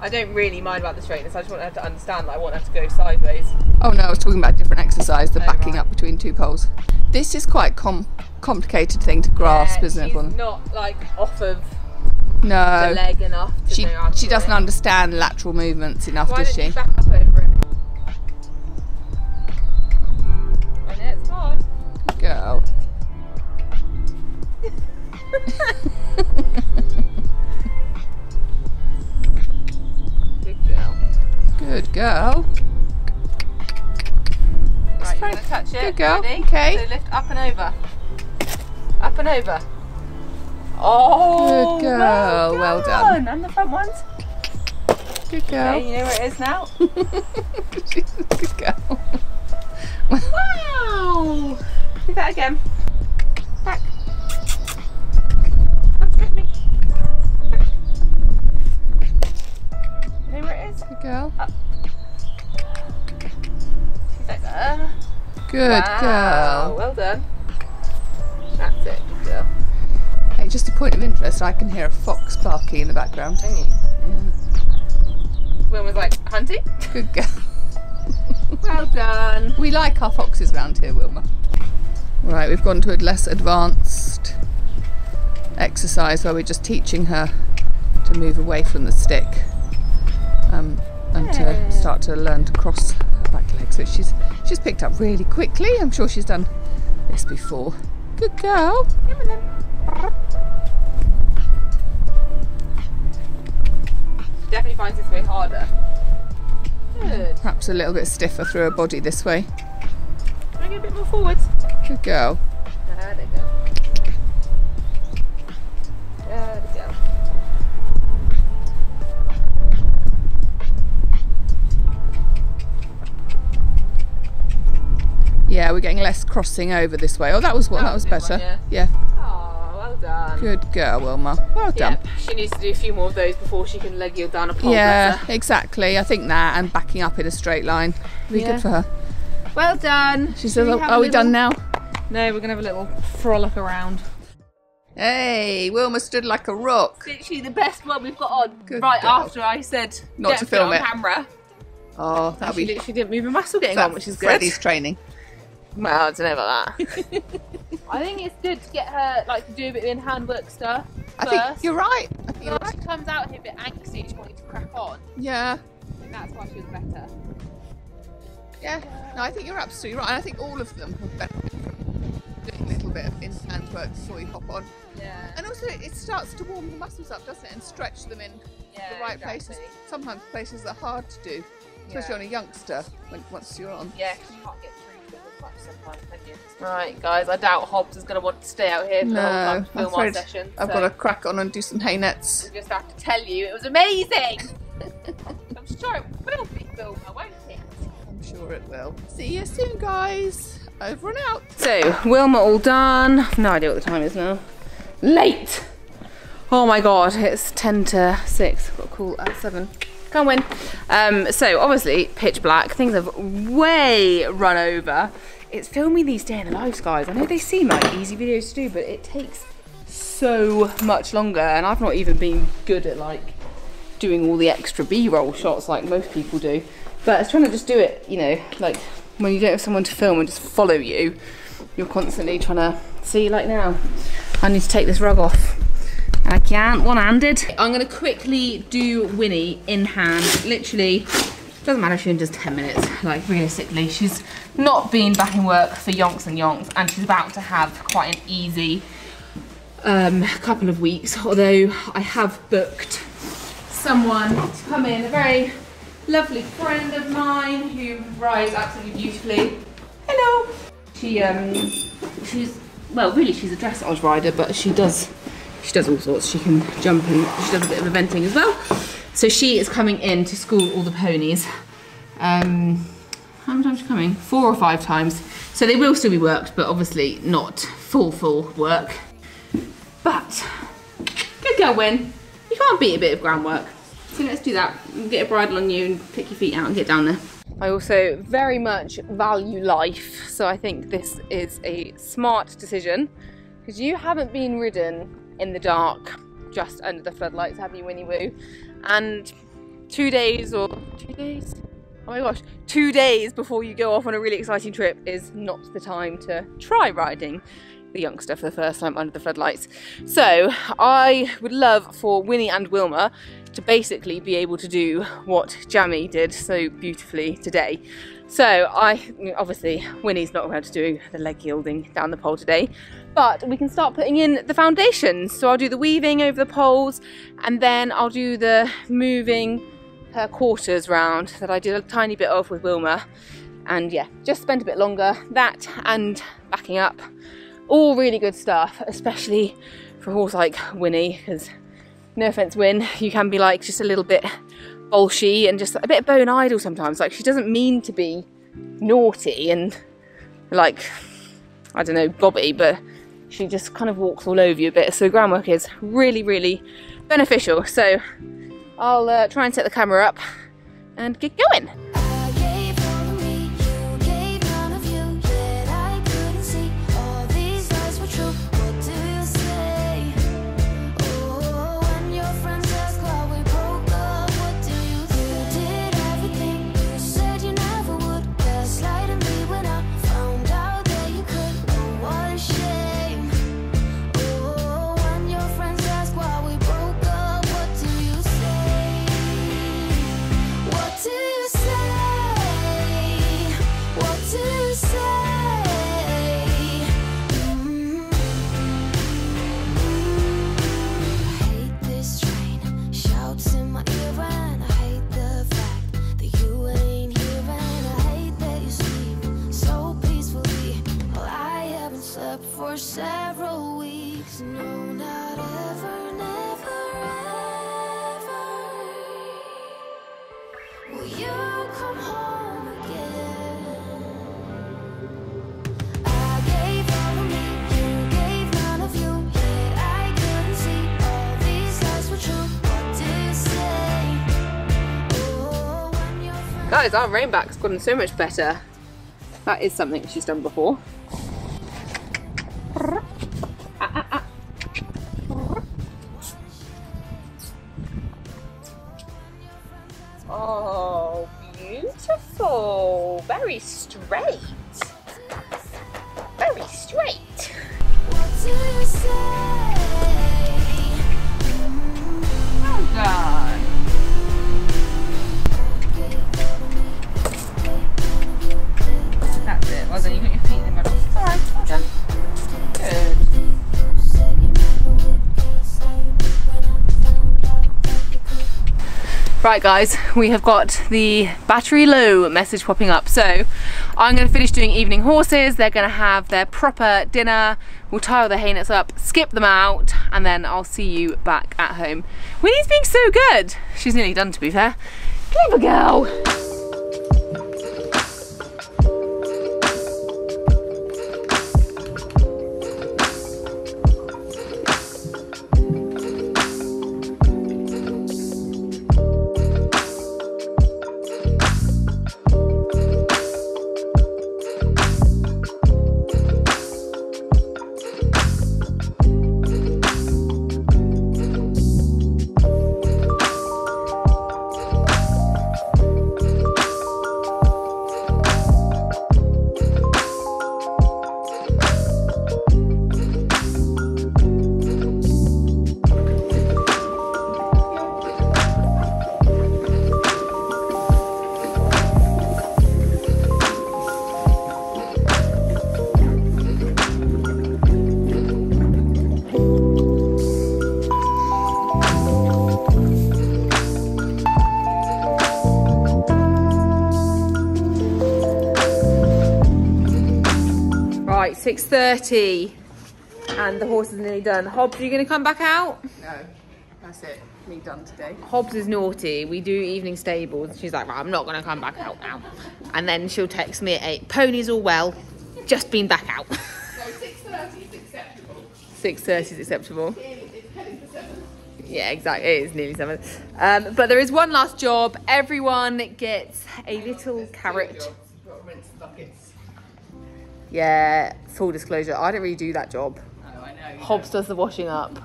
I don't really mind about the straightness. I just want her to understand that I want her to go sideways. Oh no, I was talking about a different exercise, the Oh, backing right. up between 2 poles. This is quite complicated thing to grasp, isn't it? She's not like off of No. the leg enough to She know how to do doesn't it. understand lateral movements enough, Why does don't she? you back up over it? I know it's hard. Girl. Good girl. Good girl. Right, you're gonna touch it. Good girl. Ready? Okay. So lift up and over. Up and over. Oh, Good girl. Well done. And the front ones. Good girl. Okay, you know where it is now. She's a good girl. Wow! Do that again. Back. That's with me. Back. You know where it is? Good girl. Up. She's like, Good wow. girl. Well done. That's it. Good girl. Hey, just a point of interest, I can hear a fox barking in the background. Can you? Will was like, hunting? Good girl. Well done. We like our foxes around here, Wilma. Right, we've gone to a less advanced exercise where we're just teaching her to move away from the stick and to start to learn to cross her back legs, which she's picked up really quickly. I'm sure she's done this before. Good girl. She definitely finds this way harder. Good. Perhaps a little bit stiffer through her body this way. Can I get a bit more forwards? Good girl. There they go. There we go. Yeah, we're getting less crossing over this way. Oh, that was That was a good better. one, Yeah. Oh, well done. Good girl, Wilma. Well done. Yep. She needs to do a few more of those before she can leg you down a pole. Yeah, bless her. exactly. I think that and backing up in a straight line would be Yeah. good for her. Well done. She says, "Are we done now?" No, we're gonna have a little frolic around. Hey, Wilma stood like a rock. Literally the best one we've got on. Good right girl. after I said Not to film on it. camera. Oh, that'll She be literally didn't move a muscle getting on, which is good. Freddie's training. Well, I don't know about that. I think it's good to get her like to do a bit of in-hand work stuff I first. think you're right. I think you're If she right. comes out here a bit angsty, she wanted to crack on. Yeah, I think that's why she was better. yeah. No, I think you're absolutely right. And I think all of them have benefited from doing a little bit of in-hand work before you hop on. Yeah. And also, it starts to warm the muscles up, doesn't it? And stretch them in Yeah, the right exactly. places. Sometimes places are hard to do, especially on a youngster once you're on. Yeah, 'cause you can't get through them as much sometimes, can you? Right, guys, I doubt Hobbs is going to want to stay out here for the whole time No, to I'm film our afraid session. I've so got to crack on and do some hay nets. I just have to tell you, it was amazing! I'm sure it will be filmed, won't it? I'm sure it will. See you soon, guys. Over and out. So, Wilma all done. I've no idea what the time is now. Late! Oh my god, it's 10 to 6. Got a call at 7. Can't win. So, obviously, pitch black. Things have way run over. It's filming these day in the lives, guys. I know they seem like easy videos to do, but it takes so much longer. And I've not even been good at, like, doing all the extra B-roll shots like most people do. But it's trying to just do it, you know, like, when you don't have someone to film and just follow you, you're constantly trying to see, like now, I need to take this rug off. And I can't, one-handed. I'm gonna quickly do Winnie in hand. Literally, doesn't matter if she only does 10 minutes. Like, realistically, she's not been back in work for yonks and yonks, and she's about to have quite an easy couple of weeks. Although I have booked someone to come in, a very lovely friend of mine who rides absolutely beautifully. Hello. She's well, really, she's a dressage rider, but she does all sorts. She can jump and she does a bit of eventing as well. So she is coming in to school all the ponies. How many times is she coming? 4 or 5 times. So they will still be worked, but obviously not full work. But good girl, Win. You can't beat a bit of groundwork. So let's do that. Get a bridle on you and pick your feet out and get down there. I also very much value life, so I think this is a smart decision because you haven't been ridden in the dark just under the floodlights, have you, Winnie Woo? And 2 days or 2 days? Oh my gosh, 2 days before you go off on a really exciting trip is not the time to try riding the youngster for the first time under the floodlights. So I would love for Winnie and Wilma to basically be able to do what Jamie did so beautifully today. So obviously Winnie's not going to do the leg gilding down the pole today, but we can start putting in the foundations. So I'll do the weaving over the poles, and then I'll do the moving her quarters round that I did a tiny bit of with Wilma. And yeah, just spent a bit longer. That and backing up, all really good stuff, especially for a horse like Winnie, because no offense Win, you can be like just a little bit bolshy and just a bit bone idle sometimes. Like, she doesn't mean to be naughty and like, I don't know, gobby, but she just kind of walks all over you a bit. So groundwork is really, really beneficial. So I'll try and set the camera up and get going. For several weeks, no, not ever, never, ever will you come home again. I gave all of me, you gave none of you, yet I couldn't see all these lies were true. What do you say? Oh, when your friend... Guys, our rainback's gotten so much better. That is something she's done before. Oh, beautiful. Very straight. Very straight. What do you say? Well done. That's it. Well done, you got your feet in the middle. Alright, well done. Good. Right guys, we have got the battery low message popping up. So I'm going to finish doing evening horses. They're going to have their proper dinner. We'll tie all the hay nets up, skip them out, and then I'll see you back at home. Winnie's being so good. She's nearly done, to be fair. Clever girl. Right, 6:30 and the horse is nearly done. Hobbs, are you going to come back out? No, that's it. Me done today. Hobbs is naughty. We do evening stables. She's like, right, I'm not going to come back out now. And then she'll text me at 8. Pony's all well. Just been back out. So 6:30 is acceptable. 6:30 is acceptable. Yeah, exactly. It is nearly 7. But there is one last job. Everyone gets a little carrot. Yeah, full disclosure, I don't really do that job. Oh, I know. Hobbs does the washing up.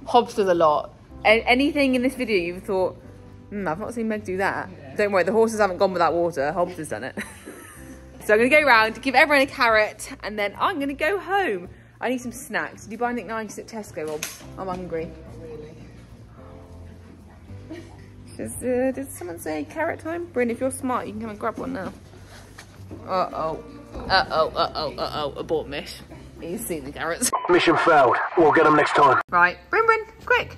Hobbs does a lot. Anything in this video you've thought, I've not seen Meg do that. Yeah. Don't worry, the horses haven't gone without water. Hobbs has done it. So I'm going to go around, give everyone a carrot, and then I'm going to go home. I need some snacks. Did you buy anything nice at Tesco, Rob? I'm hungry. Did someone say carrot time? Bryn, if you're smart, you can come and grab one now. Abort mish. He's seen the carrots. Mission failed. We'll get them next time. Right, Bryn, quick.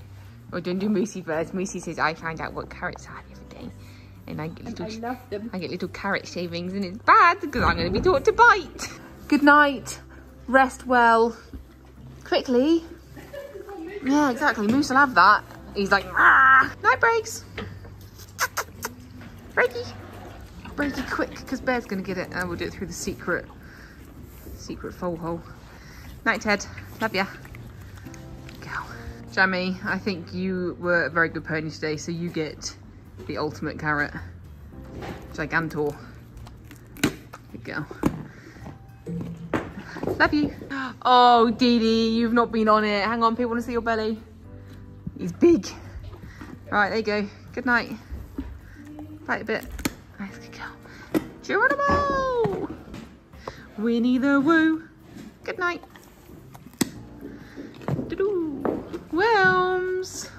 Oh, don't do Moosey first. Moosey says I find out what carrots are the other day. And I get little carrot shavings, and it's bad because I'm going to be taught to bite. Good night. Rest well. Quickly. Yeah, exactly. Moose will have that. He's like, ah! Night breaks. Breaky quick, because Bear's going to get it, and we'll do it through the secret foal hole. Night, Ted. Love ya. Go. Jamie, I think you were a very good pony today, so you get the ultimate carrot. Gigantor. Good girl. Love you. Oh, Dee Dee, you've not been on it. Hang on, people want to see your belly. He's big. Right, there you go. Good night. Fight a bit. Nice, good girl. Geronimo! Winnie the Woo. Good night. Wilms,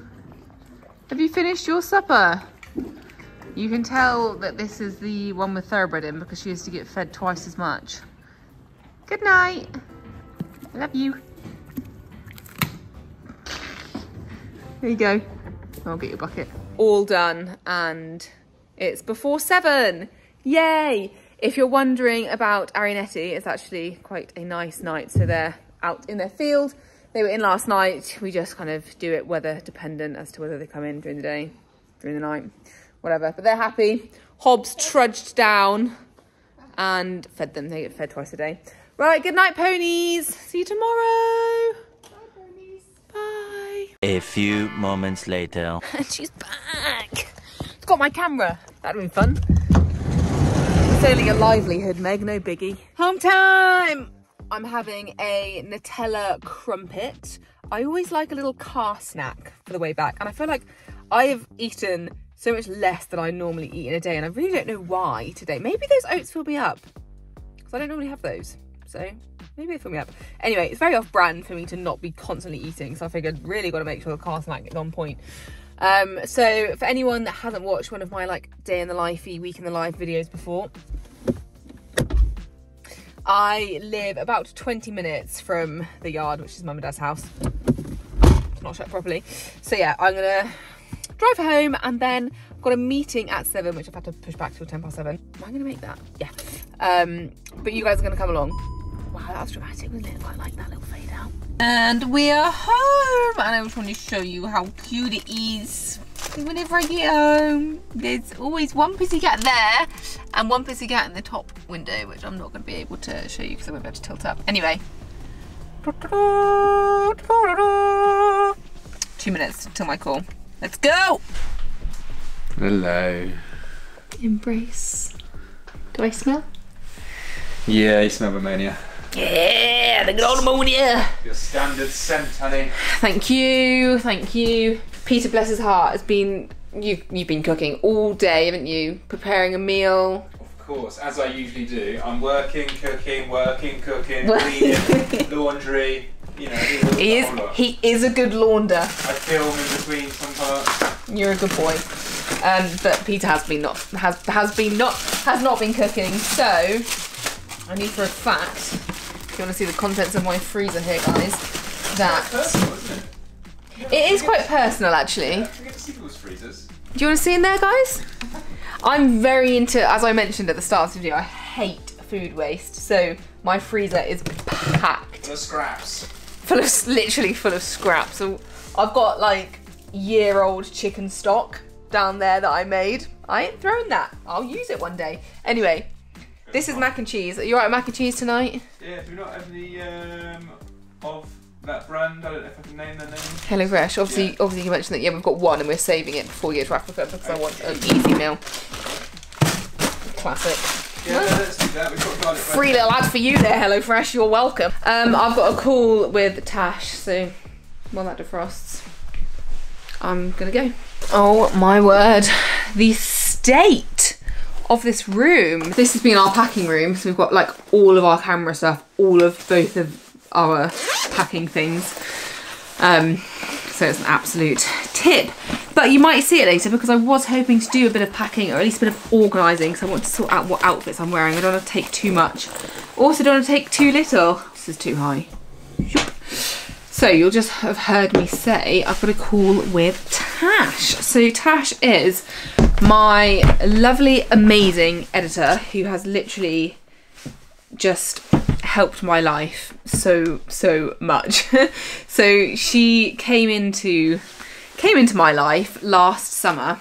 have you finished your supper? You can tell that this is the one with thoroughbred in because she has to get fed twice as much. Good night. I love you. There you go. I'll get your bucket. All done, and it's before 7. Yay! If you're wondering about Arienetti, it's actually quite a nice night. So they're out in their field. They were in last night. We just kind of do it weather dependent as to whether they come in during the day, during the night, whatever. But they're happy. Hobbs trudged down and fed them. They get fed twice a day. Right, good night, ponies. See you tomorrow. Bye, ponies. Bye. A few moments later. And she's back. It's got my camera. That'd been fun. It's only a livelihood, Meg, no biggie. Home time. I'm having a Nutella crumpet. I always like a little car snack for the way back. And I feel like I have eaten so much less than I normally eat in a day. And I really don't know why today. Maybe those oats fill me up. Because I don't normally have those. So maybe they fill me up. Anyway, it's very off-brand for me to not be constantly eating. So I figured really got to make sure the car snack is on point. So for anyone that hasn't watched one of my like day in the lifey, week in the life videos before, I live about 20 minutes from the yard, which is Mum and Dad's house. It's not shut properly. So yeah, I'm gonna drive home, and then I've got a meeting at 7, which I've had to push back till 7:10. Am I gonna make that? Yeah. But you guys are gonna come along. Wow, that was dramatic, wasn't it? I like that little fade out. And we are home, and I just want to show you how cute it is. Whenever I get home, there's always one pussycat there and one pussycat in the top window, which I'm not going to be able to show you because I won't be able to tilt up. Anyway, 2 minutes till my call. Let's go. Hello. Embrace. Do I smell? Yeah, you smell ammonia. Yeah, the good old ammonia. Your standard scent, honey. Thank you, thank you. Peter, bless his heart, has been, you've been cooking all day, haven't you? Preparing a meal. Of course, as I usually do. I'm working, cooking, cleaning, laundry, you know. He is a good launder. I film in between some parts. You're a good boy. But Peter has not been cooking, so I knew for a fact, if you want to see the contents of my freezer here, guys, that... That's personal, isn't it? It is quite personal, actually. I get to see people's freezers. Do you want to see in there, guys? I'm very into, as I mentioned at the start of the video, I hate food waste. So my freezer is packed. Full of scraps. Literally full of scraps. So I've got like year-old chicken stock down there that I made. I ain't throwing that. I'll use it one day. Anyway, this is mac and cheese. Are you alright with mac and cheese tonight? Yeah, do we not have any of that brand? I don't know if I can name their name. HelloFresh. Obviously you mentioned that, yeah, we've got one and we're saving it before we go to Africa because I want an easy meal. Classic. Yeah, let's do that. We've got garlic bread. Free little ad for you there, HelloFresh. You're welcome. I've got a call with Tash, so while that defrosts, I'm gonna go. Oh my word. The state of this room. This has been our packing room, so we've got like all of our camera stuff, all of both of our packing things. So it's an absolute tip. But you might see it later because I was hoping to do a bit of packing, or at least a bit of organising, because I want to sort out what outfits I'm wearing. I don't want to take too much. Also don't want to take too little. This is too high. So you'll just have heard me say I've got a call with Tash. So Tash is my lovely, amazing editor who has literally just helped my life so much. So she came into my life last summer,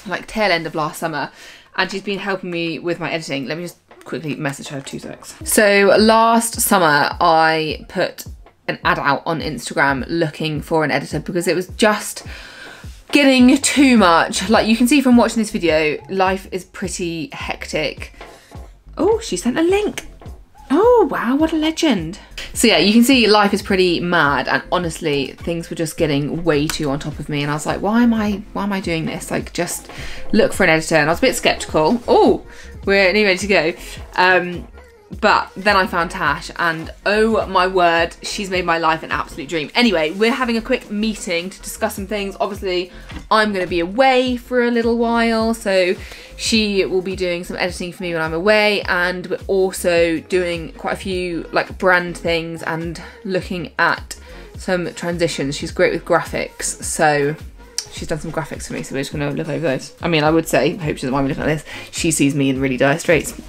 like tail end of last summer, and she's been helping me with my editing. Let me just quickly message her 2 secs. So last summer I put an ad out on Instagram looking for an editor because it was just getting too much. Like you can see from watching this video, life is pretty hectic. Oh, she sent a link. Oh wow, what a legend. So yeah, you can see life is pretty mad, and honestly things were just getting way too on top of me, and I was like, why am I doing this? Like, just look for an editor. And I was a bit skeptical. Oh, we're nearly ready to go. But then I found Tash, and oh my word, she's made my life an absolute dream. Anyway, we're having a quick meeting to discuss some things. Obviously, I'm going to be away for a little while, so she will be doing some editing for me when I'm away, and we're also doing quite a few like brand things and looking at some transitions. She's great with graphics, so she's done some graphics for me, so we're just going to look over those. I mean, I would say, I hope she doesn't mind me looking at this, she sees me in really dire straits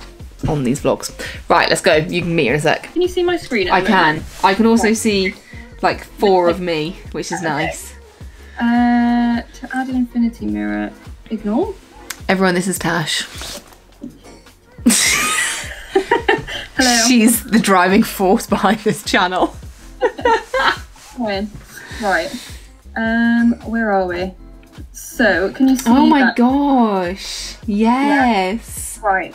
on these vlogs. Right, let's go. You can meet her in a sec. Can you see my screen? I can. I can also see like 4 of me, which is nice. To add an infinity mirror, ignore. Everyone, this is Tash. Hello. She's the driving force behind this channel. Right. Where are we? So, can you see? Oh my gosh. Yes. Yeah. Right.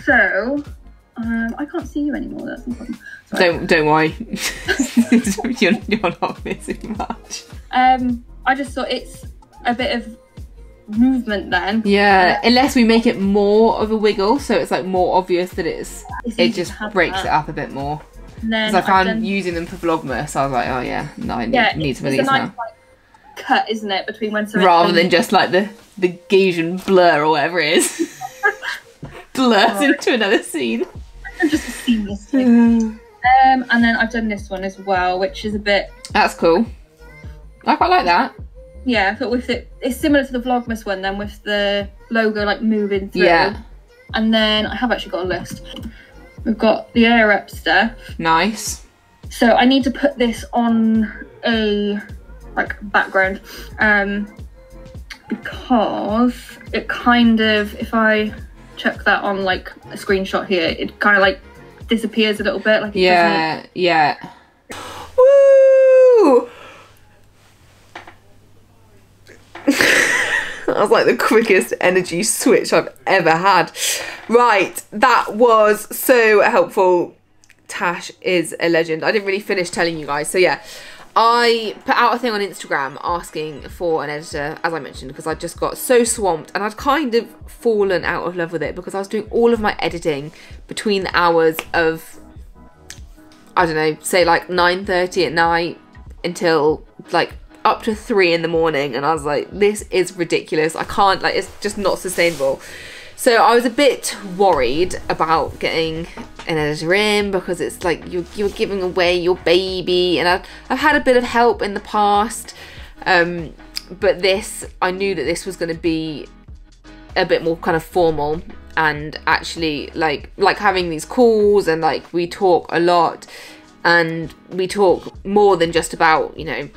So, I can't see you anymore. That's no problem. Sorry. Don't worry. you're not missing much. I just thought it's a bit of movement then. Yeah, unless we make it more of a wiggle, so it's like more obvious that it just breaks it up a bit more. Because I found using them for Vlogmas, I was like, oh yeah, no, I need some of these now. Nice, like, cut, isn't it, between when something rather than just like the Gaussian blur or whatever it is. Blurs into another scene. Just a seamless thing. And then I've done this one as well, which is a bit. That's cool. I quite like that. Yeah, but with it's similar to the Vlogmas one then, with the logo like moving through. Yeah. And then I have actually got a list. We've got the air up stuff. Nice. So I need to put this on a like background, because it kind of, if I chuck that on like a screenshot here, it kind of like disappears a little bit. Like it yeah. Woo! That was like the quickest energy switch I've ever had. Right, that was so helpful. Tash is a legend. I didn't really finish telling you guys, so yeah. I put out a thing on Instagram asking for an editor, as I mentioned, because I just got so swamped, and I'd kind of fallen out of love with it because I was doing all of my editing between the hours of, I don't know, say like 9:30 at night until like up to 3 in the morning, and I was like, this is ridiculous. I can't, like, it's just not sustainable. So I was a bit worried about getting an editor in, because it's like you're giving away your baby, and I've had a bit of help in the past, but this, I knew that this was going to be a bit more kind of formal, and actually like having these calls, and like we talk a lot, and we talk more than just about, you know,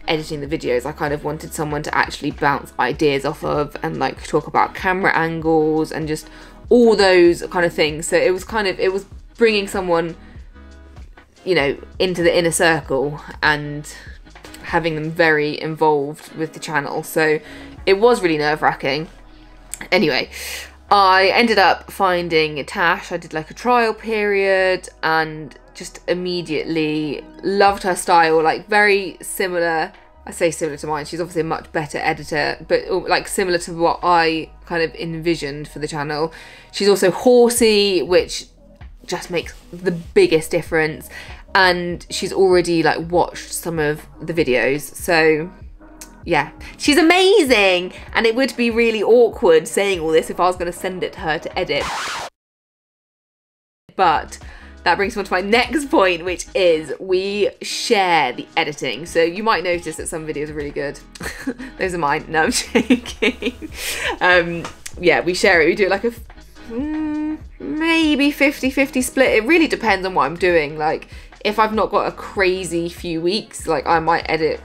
editing the videos. I kind of wanted someone to actually bounce ideas off of, and like talk about camera angles and just all those kind of things. So it was bringing someone, you know, into the inner circle and having them very involved with the channel. So it was really nerve-wracking. Anyway, I ended up finding Tash. I did like a trial period and just immediately loved her style, like very similar, I say similar to mine, she's obviously a much better editor, but like similar to what I kind of envisioned for the channel. She's also horsey, which just makes the biggest difference, and she's already like watched some of the videos. So yeah, she's amazing, and it would be really awkward saying all this if I was going to send it to her to edit. But that brings me on to my next point, which is we share the editing. So you might notice that some videos are really good. Those are mine. No, I'm joking. Yeah, we share it. We do like a maybe 50-50 split. It really depends on what I'm doing. Like if I've not got a crazy few weeks, like I might edit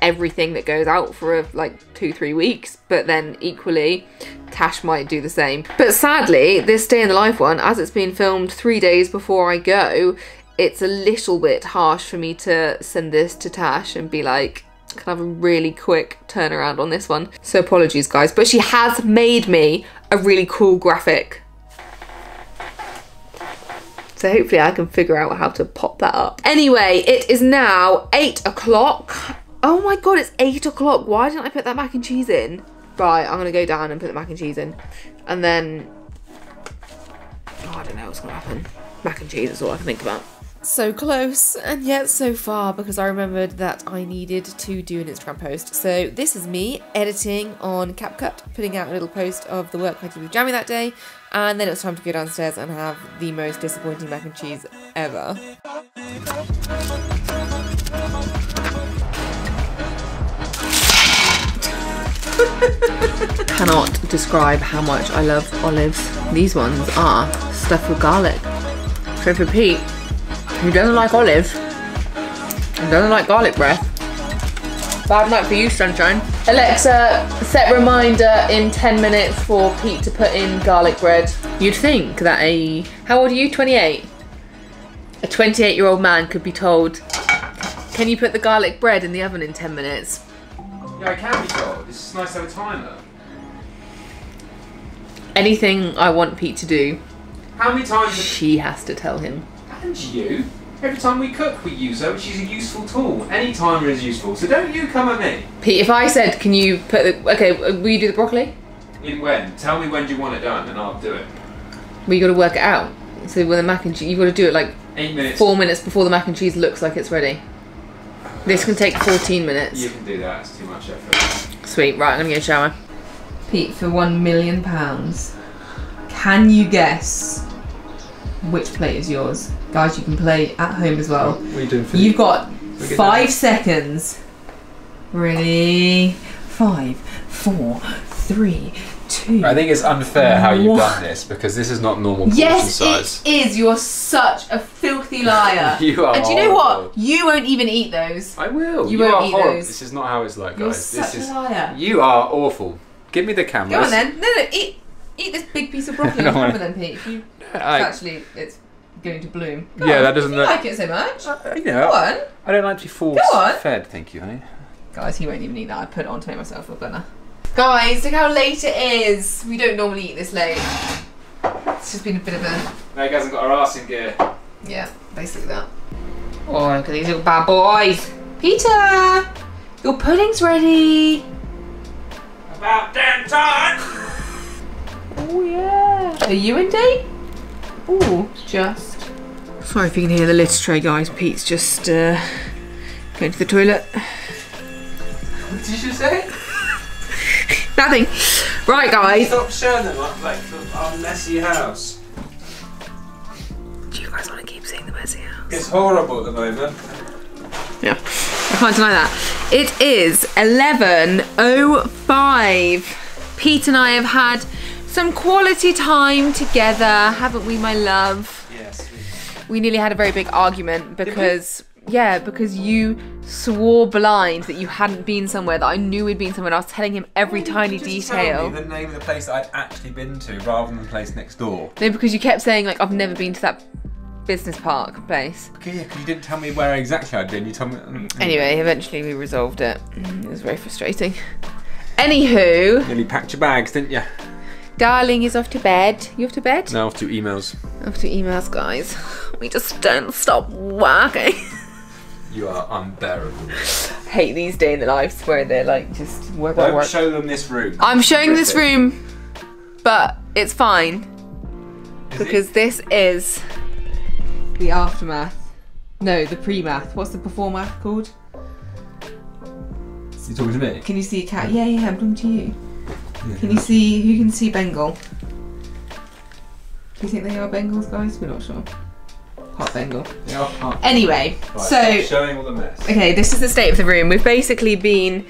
everything that goes out for like 2-3 weeks, but then equally Tash might do the same. But sadly, this day in the life one, as it's been filmed 3 days before I go, it's a little bit harsh for me to send this to Tash and be like, can I have a really quick turnaround on this one? So apologies guys, but she has made me a really cool graphic. So hopefully I can figure out how to pop that up. Anyway, it is now 8 o'clock. Oh my god, it's 8 o'clock. Why didn't I put that mac and cheese in? Right, I'm gonna go down and put the mac and cheese in. And then, oh, I don't know what's gonna happen. Mac and cheese is all I can think about. So close, and yet so far, because I remembered that I needed to do an Instagram post. So this is me editing on CapCut, putting out a little post of the work I did with Jamie that day, and then it was time to go downstairs and have the most disappointing mac and cheese ever. Cannot describe how much I love olives. These ones are stuffed with garlic. So for Pete, who doesn't like olives and doesn't like garlic breath, bad night for you, sunshine. Alexa, set reminder in 10 minutes for Pete to put in garlic bread. You'd think that how old are you, 28? A 28-year-old man could be told, can you put the garlic bread in the oven in 10 minutes? Yeah, I can be told. It's nice to have a timer. Anything I want Pete to do, How many times she has to tell him. and you? Every time we cook, we use her, which is a useful tool. Any timer is useful, so don't you come at me. Pete, if I said, can you put the... Okay, will you do the broccoli? In when? Tell me when do you want it done, and I'll do it. Well, you got to work it out. So with the mac and cheese, you've got to do it like 8 minutes. 4 minutes before the mac and cheese looks like it's ready. This can take 14 minutes. You can do that, it's too much effort. Sweet, right, I'm gonna go shower. Pete, for £1 million, can you guess which plate is yours? Guys, you can play at home as well. What are you doing for You've got 5 seconds. Ready? 5, 4, 3, 2. I think it's unfair how you've done this, because this is not normal portion size. Yes, it is. You're such a filthy liar. You are. And do you know horrible. what? You won't even eat those. I will. You won't are eat horrible. those. This is not how it's like, You're guys. such This is. a liar. You are awful. Give me the cameras. Go on then. No, eat this big piece of broccoli on top of them, Pete. Actually, it's going to bloom. Go Yeah, on. that doesn't You look. like it so much. You know, Go on. I don't like to be force fed. Thank you, honey. Guys, he won't even eat that. I put it on to make myself feel better. Guys, look how late it is. We don't normally eat this late. It's just been a bit of a... Meg hasn't got her arse in gear. Yeah, basically that. Oh, look at these little bad boys. Peter, your pudding's ready. About damn time! Oh yeah. Are you in date? Oh, just. Sorry if you can hear the litter tray, guys. Pete's just going to the toilet. What did you say? Nothing. Right, guys. Stop showing them like our messy house. Do you guys want to keep seeing the messy house? It's horrible at the moment. Yeah, I can't deny that. It is 11:05. Pete and I have had some quality time together, haven't we, my love? Yes. We nearly had a very big argument because, yeah, because you swore blind that you hadn't been somewhere that I knew we'd been somewhere. And I was telling him every tiny detail. Tell me the name of the place that I'd actually been to rather than the place next door. No, because you kept saying like I've never been to that business park place. Okay, yeah, because you didn't tell me where exactly I'd been. You told me. Anyway, eventually we resolved it. It was very frustrating. Anywho, Nearly packed your bags, didn't you? darling is off to bed. You off to bed? No, off to emails. Off to emails, guys. We just don't stop working. You are unbearable. Hate these day in the lives where they're like just work. Don't show them this room. I'm showing this room, but it's fine because this is the aftermath. No, the pre-math. What's the before math called? You talking to me? Can you see a cat? Yeah, I'm talking to you. Can you see, who can see Bengal? Do you think they are Bengals, guys? We're not sure. Hot Bengal. They are hot. Anyway, Right, so... stop showing all the mess. Okay, this is the state of the room. We've basically been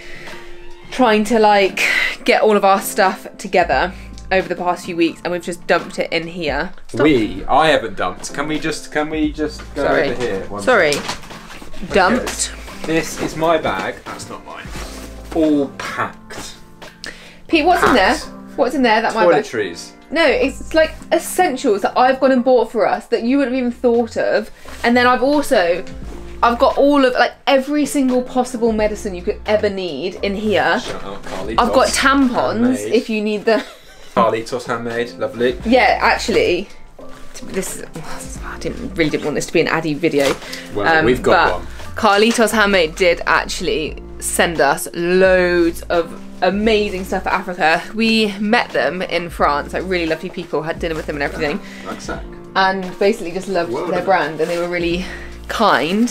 trying to like get all of our stuff together over the past few weeks, and we've just dumped it in here. Stop. I haven't dumped. Can we just go over here? Sorry. Dumped. This is my bag. That's not mine. All packed. Pete, what's in there? What's in there? That my bag? Toiletries. No, it's like essentials that I've gone and bought for us that you wouldn't have even thought of. And then I've got all of, like, every single possible medicine you could ever need in here. Shut up, Carlitos. I've got tampons handmade. if you need them. Carlitos handmade, lovely. Yeah, actually, this is, I really didn't want this to be an Addy video. Well, we've got one. Carlitos Handmade did actually send us loads of amazing stuff for Africa. We met them in France, like really lovely people, had dinner with them and everything. And basically just loved their brand, and they were really kind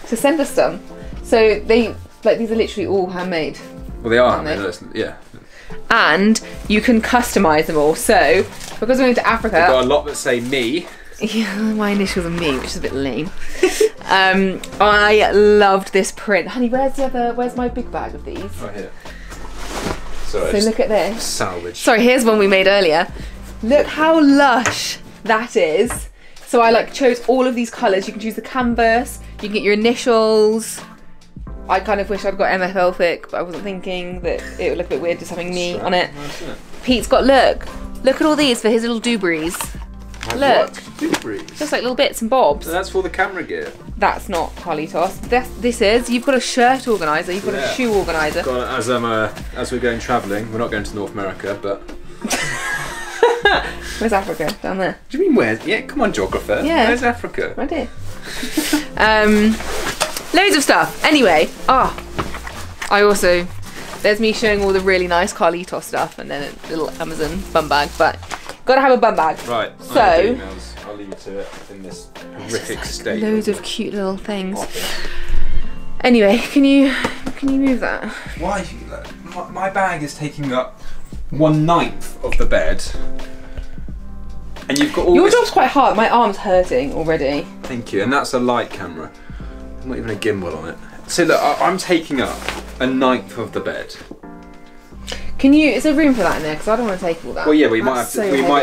to send us some. So they, like, these are literally all handmade. Well, they are handmade, yeah. And you can customise them all. So, because we're going to Africa... We've got a lot that say me. Yeah, my initials are me, which is a bit lame. I loved this print. Honey, where's my big bag of these? Right here. So look at this. Salvage. Sorry, here's one we made earlier. Look how lush that is. So I like chose all of these colours. You can choose the canvas, you can get your initials. I kind of wish I'd got MF Elphick, but I wasn't thinking that it would look a bit weird just having me on it. Pete's got, look at all these for his little dooberries. Look, just like little bits and bobs. So that's for the camera gear. That's not Carlitos. This is. You've got a shirt organiser. You've got a shoe organiser. As we're going travelling, we're not going to North America, but. Where's Africa? Down there. Do you mean where's? Yeah, come on, geographer. Yeah. Where's Africa? Right here. Loads of stuff. Anyway, there's me showing all the really nice Carlitos stuff, and then a little Amazon bum bag, but. Gotta have a bum bag. Right. So I'll leave you to it in this horrific state. Loads of cute little things. Anyway, can you move that? Why? My bag is taking up 1/9 of the bed, and you've got all. Your job's quite hard. My arm's hurting already. Thank you. And that's a light camera. Not even a gimbal on it. So look, I'm taking up 1/9 of the bed. Is there room for that in there? Because I don't want to take all that. Well, yeah, we might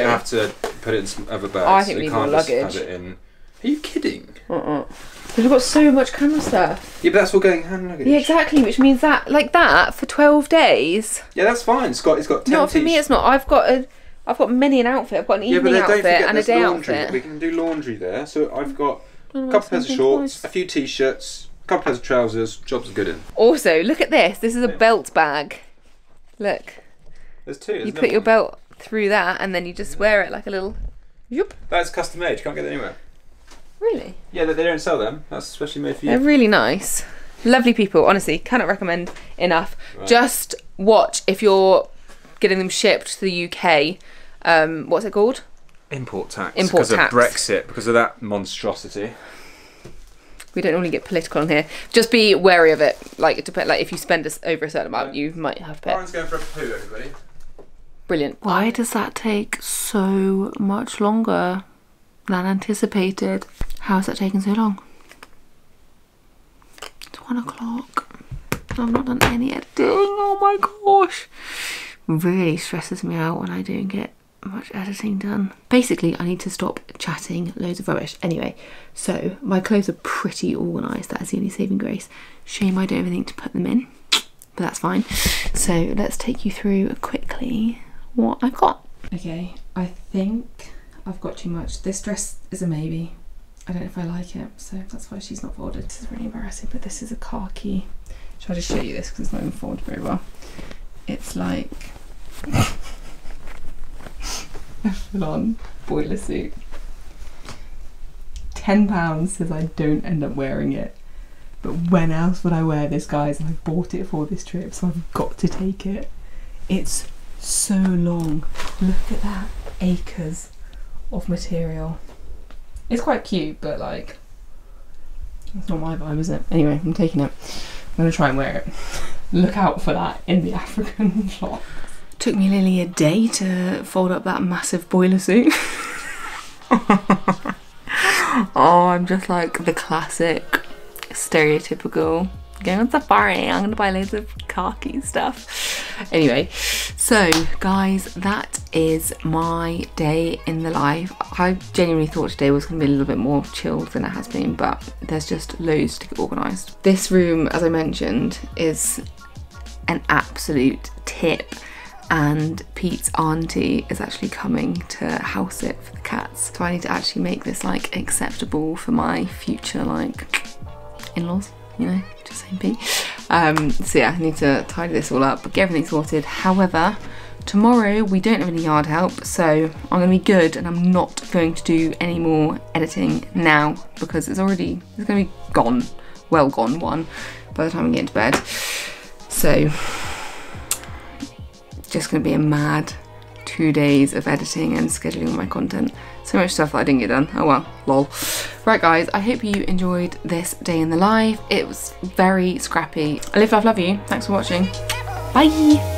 have to put it in some other bags. Oh, I think we need more luggage. Have it in. Are you kidding? Because we've got so much camera stuff. Yeah, but that's all going hand luggage. Yeah, exactly. Which means that, like that, for 12 days. Yeah, that's fine. It's got 10. No, for me it's not. I've got many an outfit. I've got an evening outfit and a day outfit. We can do laundry there. So I've got a couple pairs of shorts, a few t-shirts, a couple pairs of trousers. Job's good in. Also, look at this. This is a belt bag. Look. There's two. You put your belt through that and then you just wear it like a little... Yoop. That's custom made. You can't get it anywhere. Really? Yeah, they don't sell them. That's especially made for you. They're really nice. Lovely people, honestly. Cannot recommend enough. Right. Just watch if you're getting them shipped to the UK. What's it called? Import tax. Import tax. Because of Brexit, because of that monstrosity. We don't normally get political on here. Just be wary of it. Like, if you spend over a certain amount, you might have to pay. Lauren's going for a poo, everybody. Brilliant. Why does that take so much longer than anticipated? How has that taken so long? It's 1 o'clock. I've not done any editing. Oh my gosh. Really stresses me out when I don't get much editing done. Basically, I need to stop chatting loads of rubbish. Anyway, so my clothes are pretty organised. That is the only saving grace. Shame I don't have anything to put them in, but that's fine. So let's take you through quickly what I've got. Okay, I think I've got too much. This dress is a maybe. I don't know if I like it, so that's why she's not folded. This is really embarrassing, but this is a khaki. Shall I just show you this because it's not even folded very well? It's like a full-on boiler suit. £10 says I don't end up wearing it, but when else would I wear this, guys? And I bought it for this trip, so I've got to take it. It's so long. Look at that, acres of material. It's quite cute, but like It's not my vibe, is it? Anyway, I'm taking it. I'm gonna try and wear it. Look out for that in the African shop. Took me nearly a day to fold up that massive boiler suit. Oh, I'm just like the classic, stereotypical, going on safari, I'm gonna buy loads of khaki stuff. Anyway, so guys, that is my day in the life. I genuinely thought today was gonna be a little bit more chilled than it has been, but there's just loads to get organised. This room, as I mentioned, is an absolute tip, and Pete's auntie is actually coming to house it for the cats. So I need to actually make this like acceptable for my future like in-laws, you know, just saying Pete. So yeah, I need to tidy this all up, get everything sorted. However, tomorrow we don't have any yard help, so I'm gonna be good and I'm not going to do any more editing now because it's gonna be gone, well gone one by the time we get into bed. So just gonna be a mad 2 days of editing and scheduling my content. So much stuff that I didn't get done. Oh well, lol. Right guys, I hope you enjoyed this day in the life. It was very scrappy. I live, laugh, love you. Thanks for watching. Bye.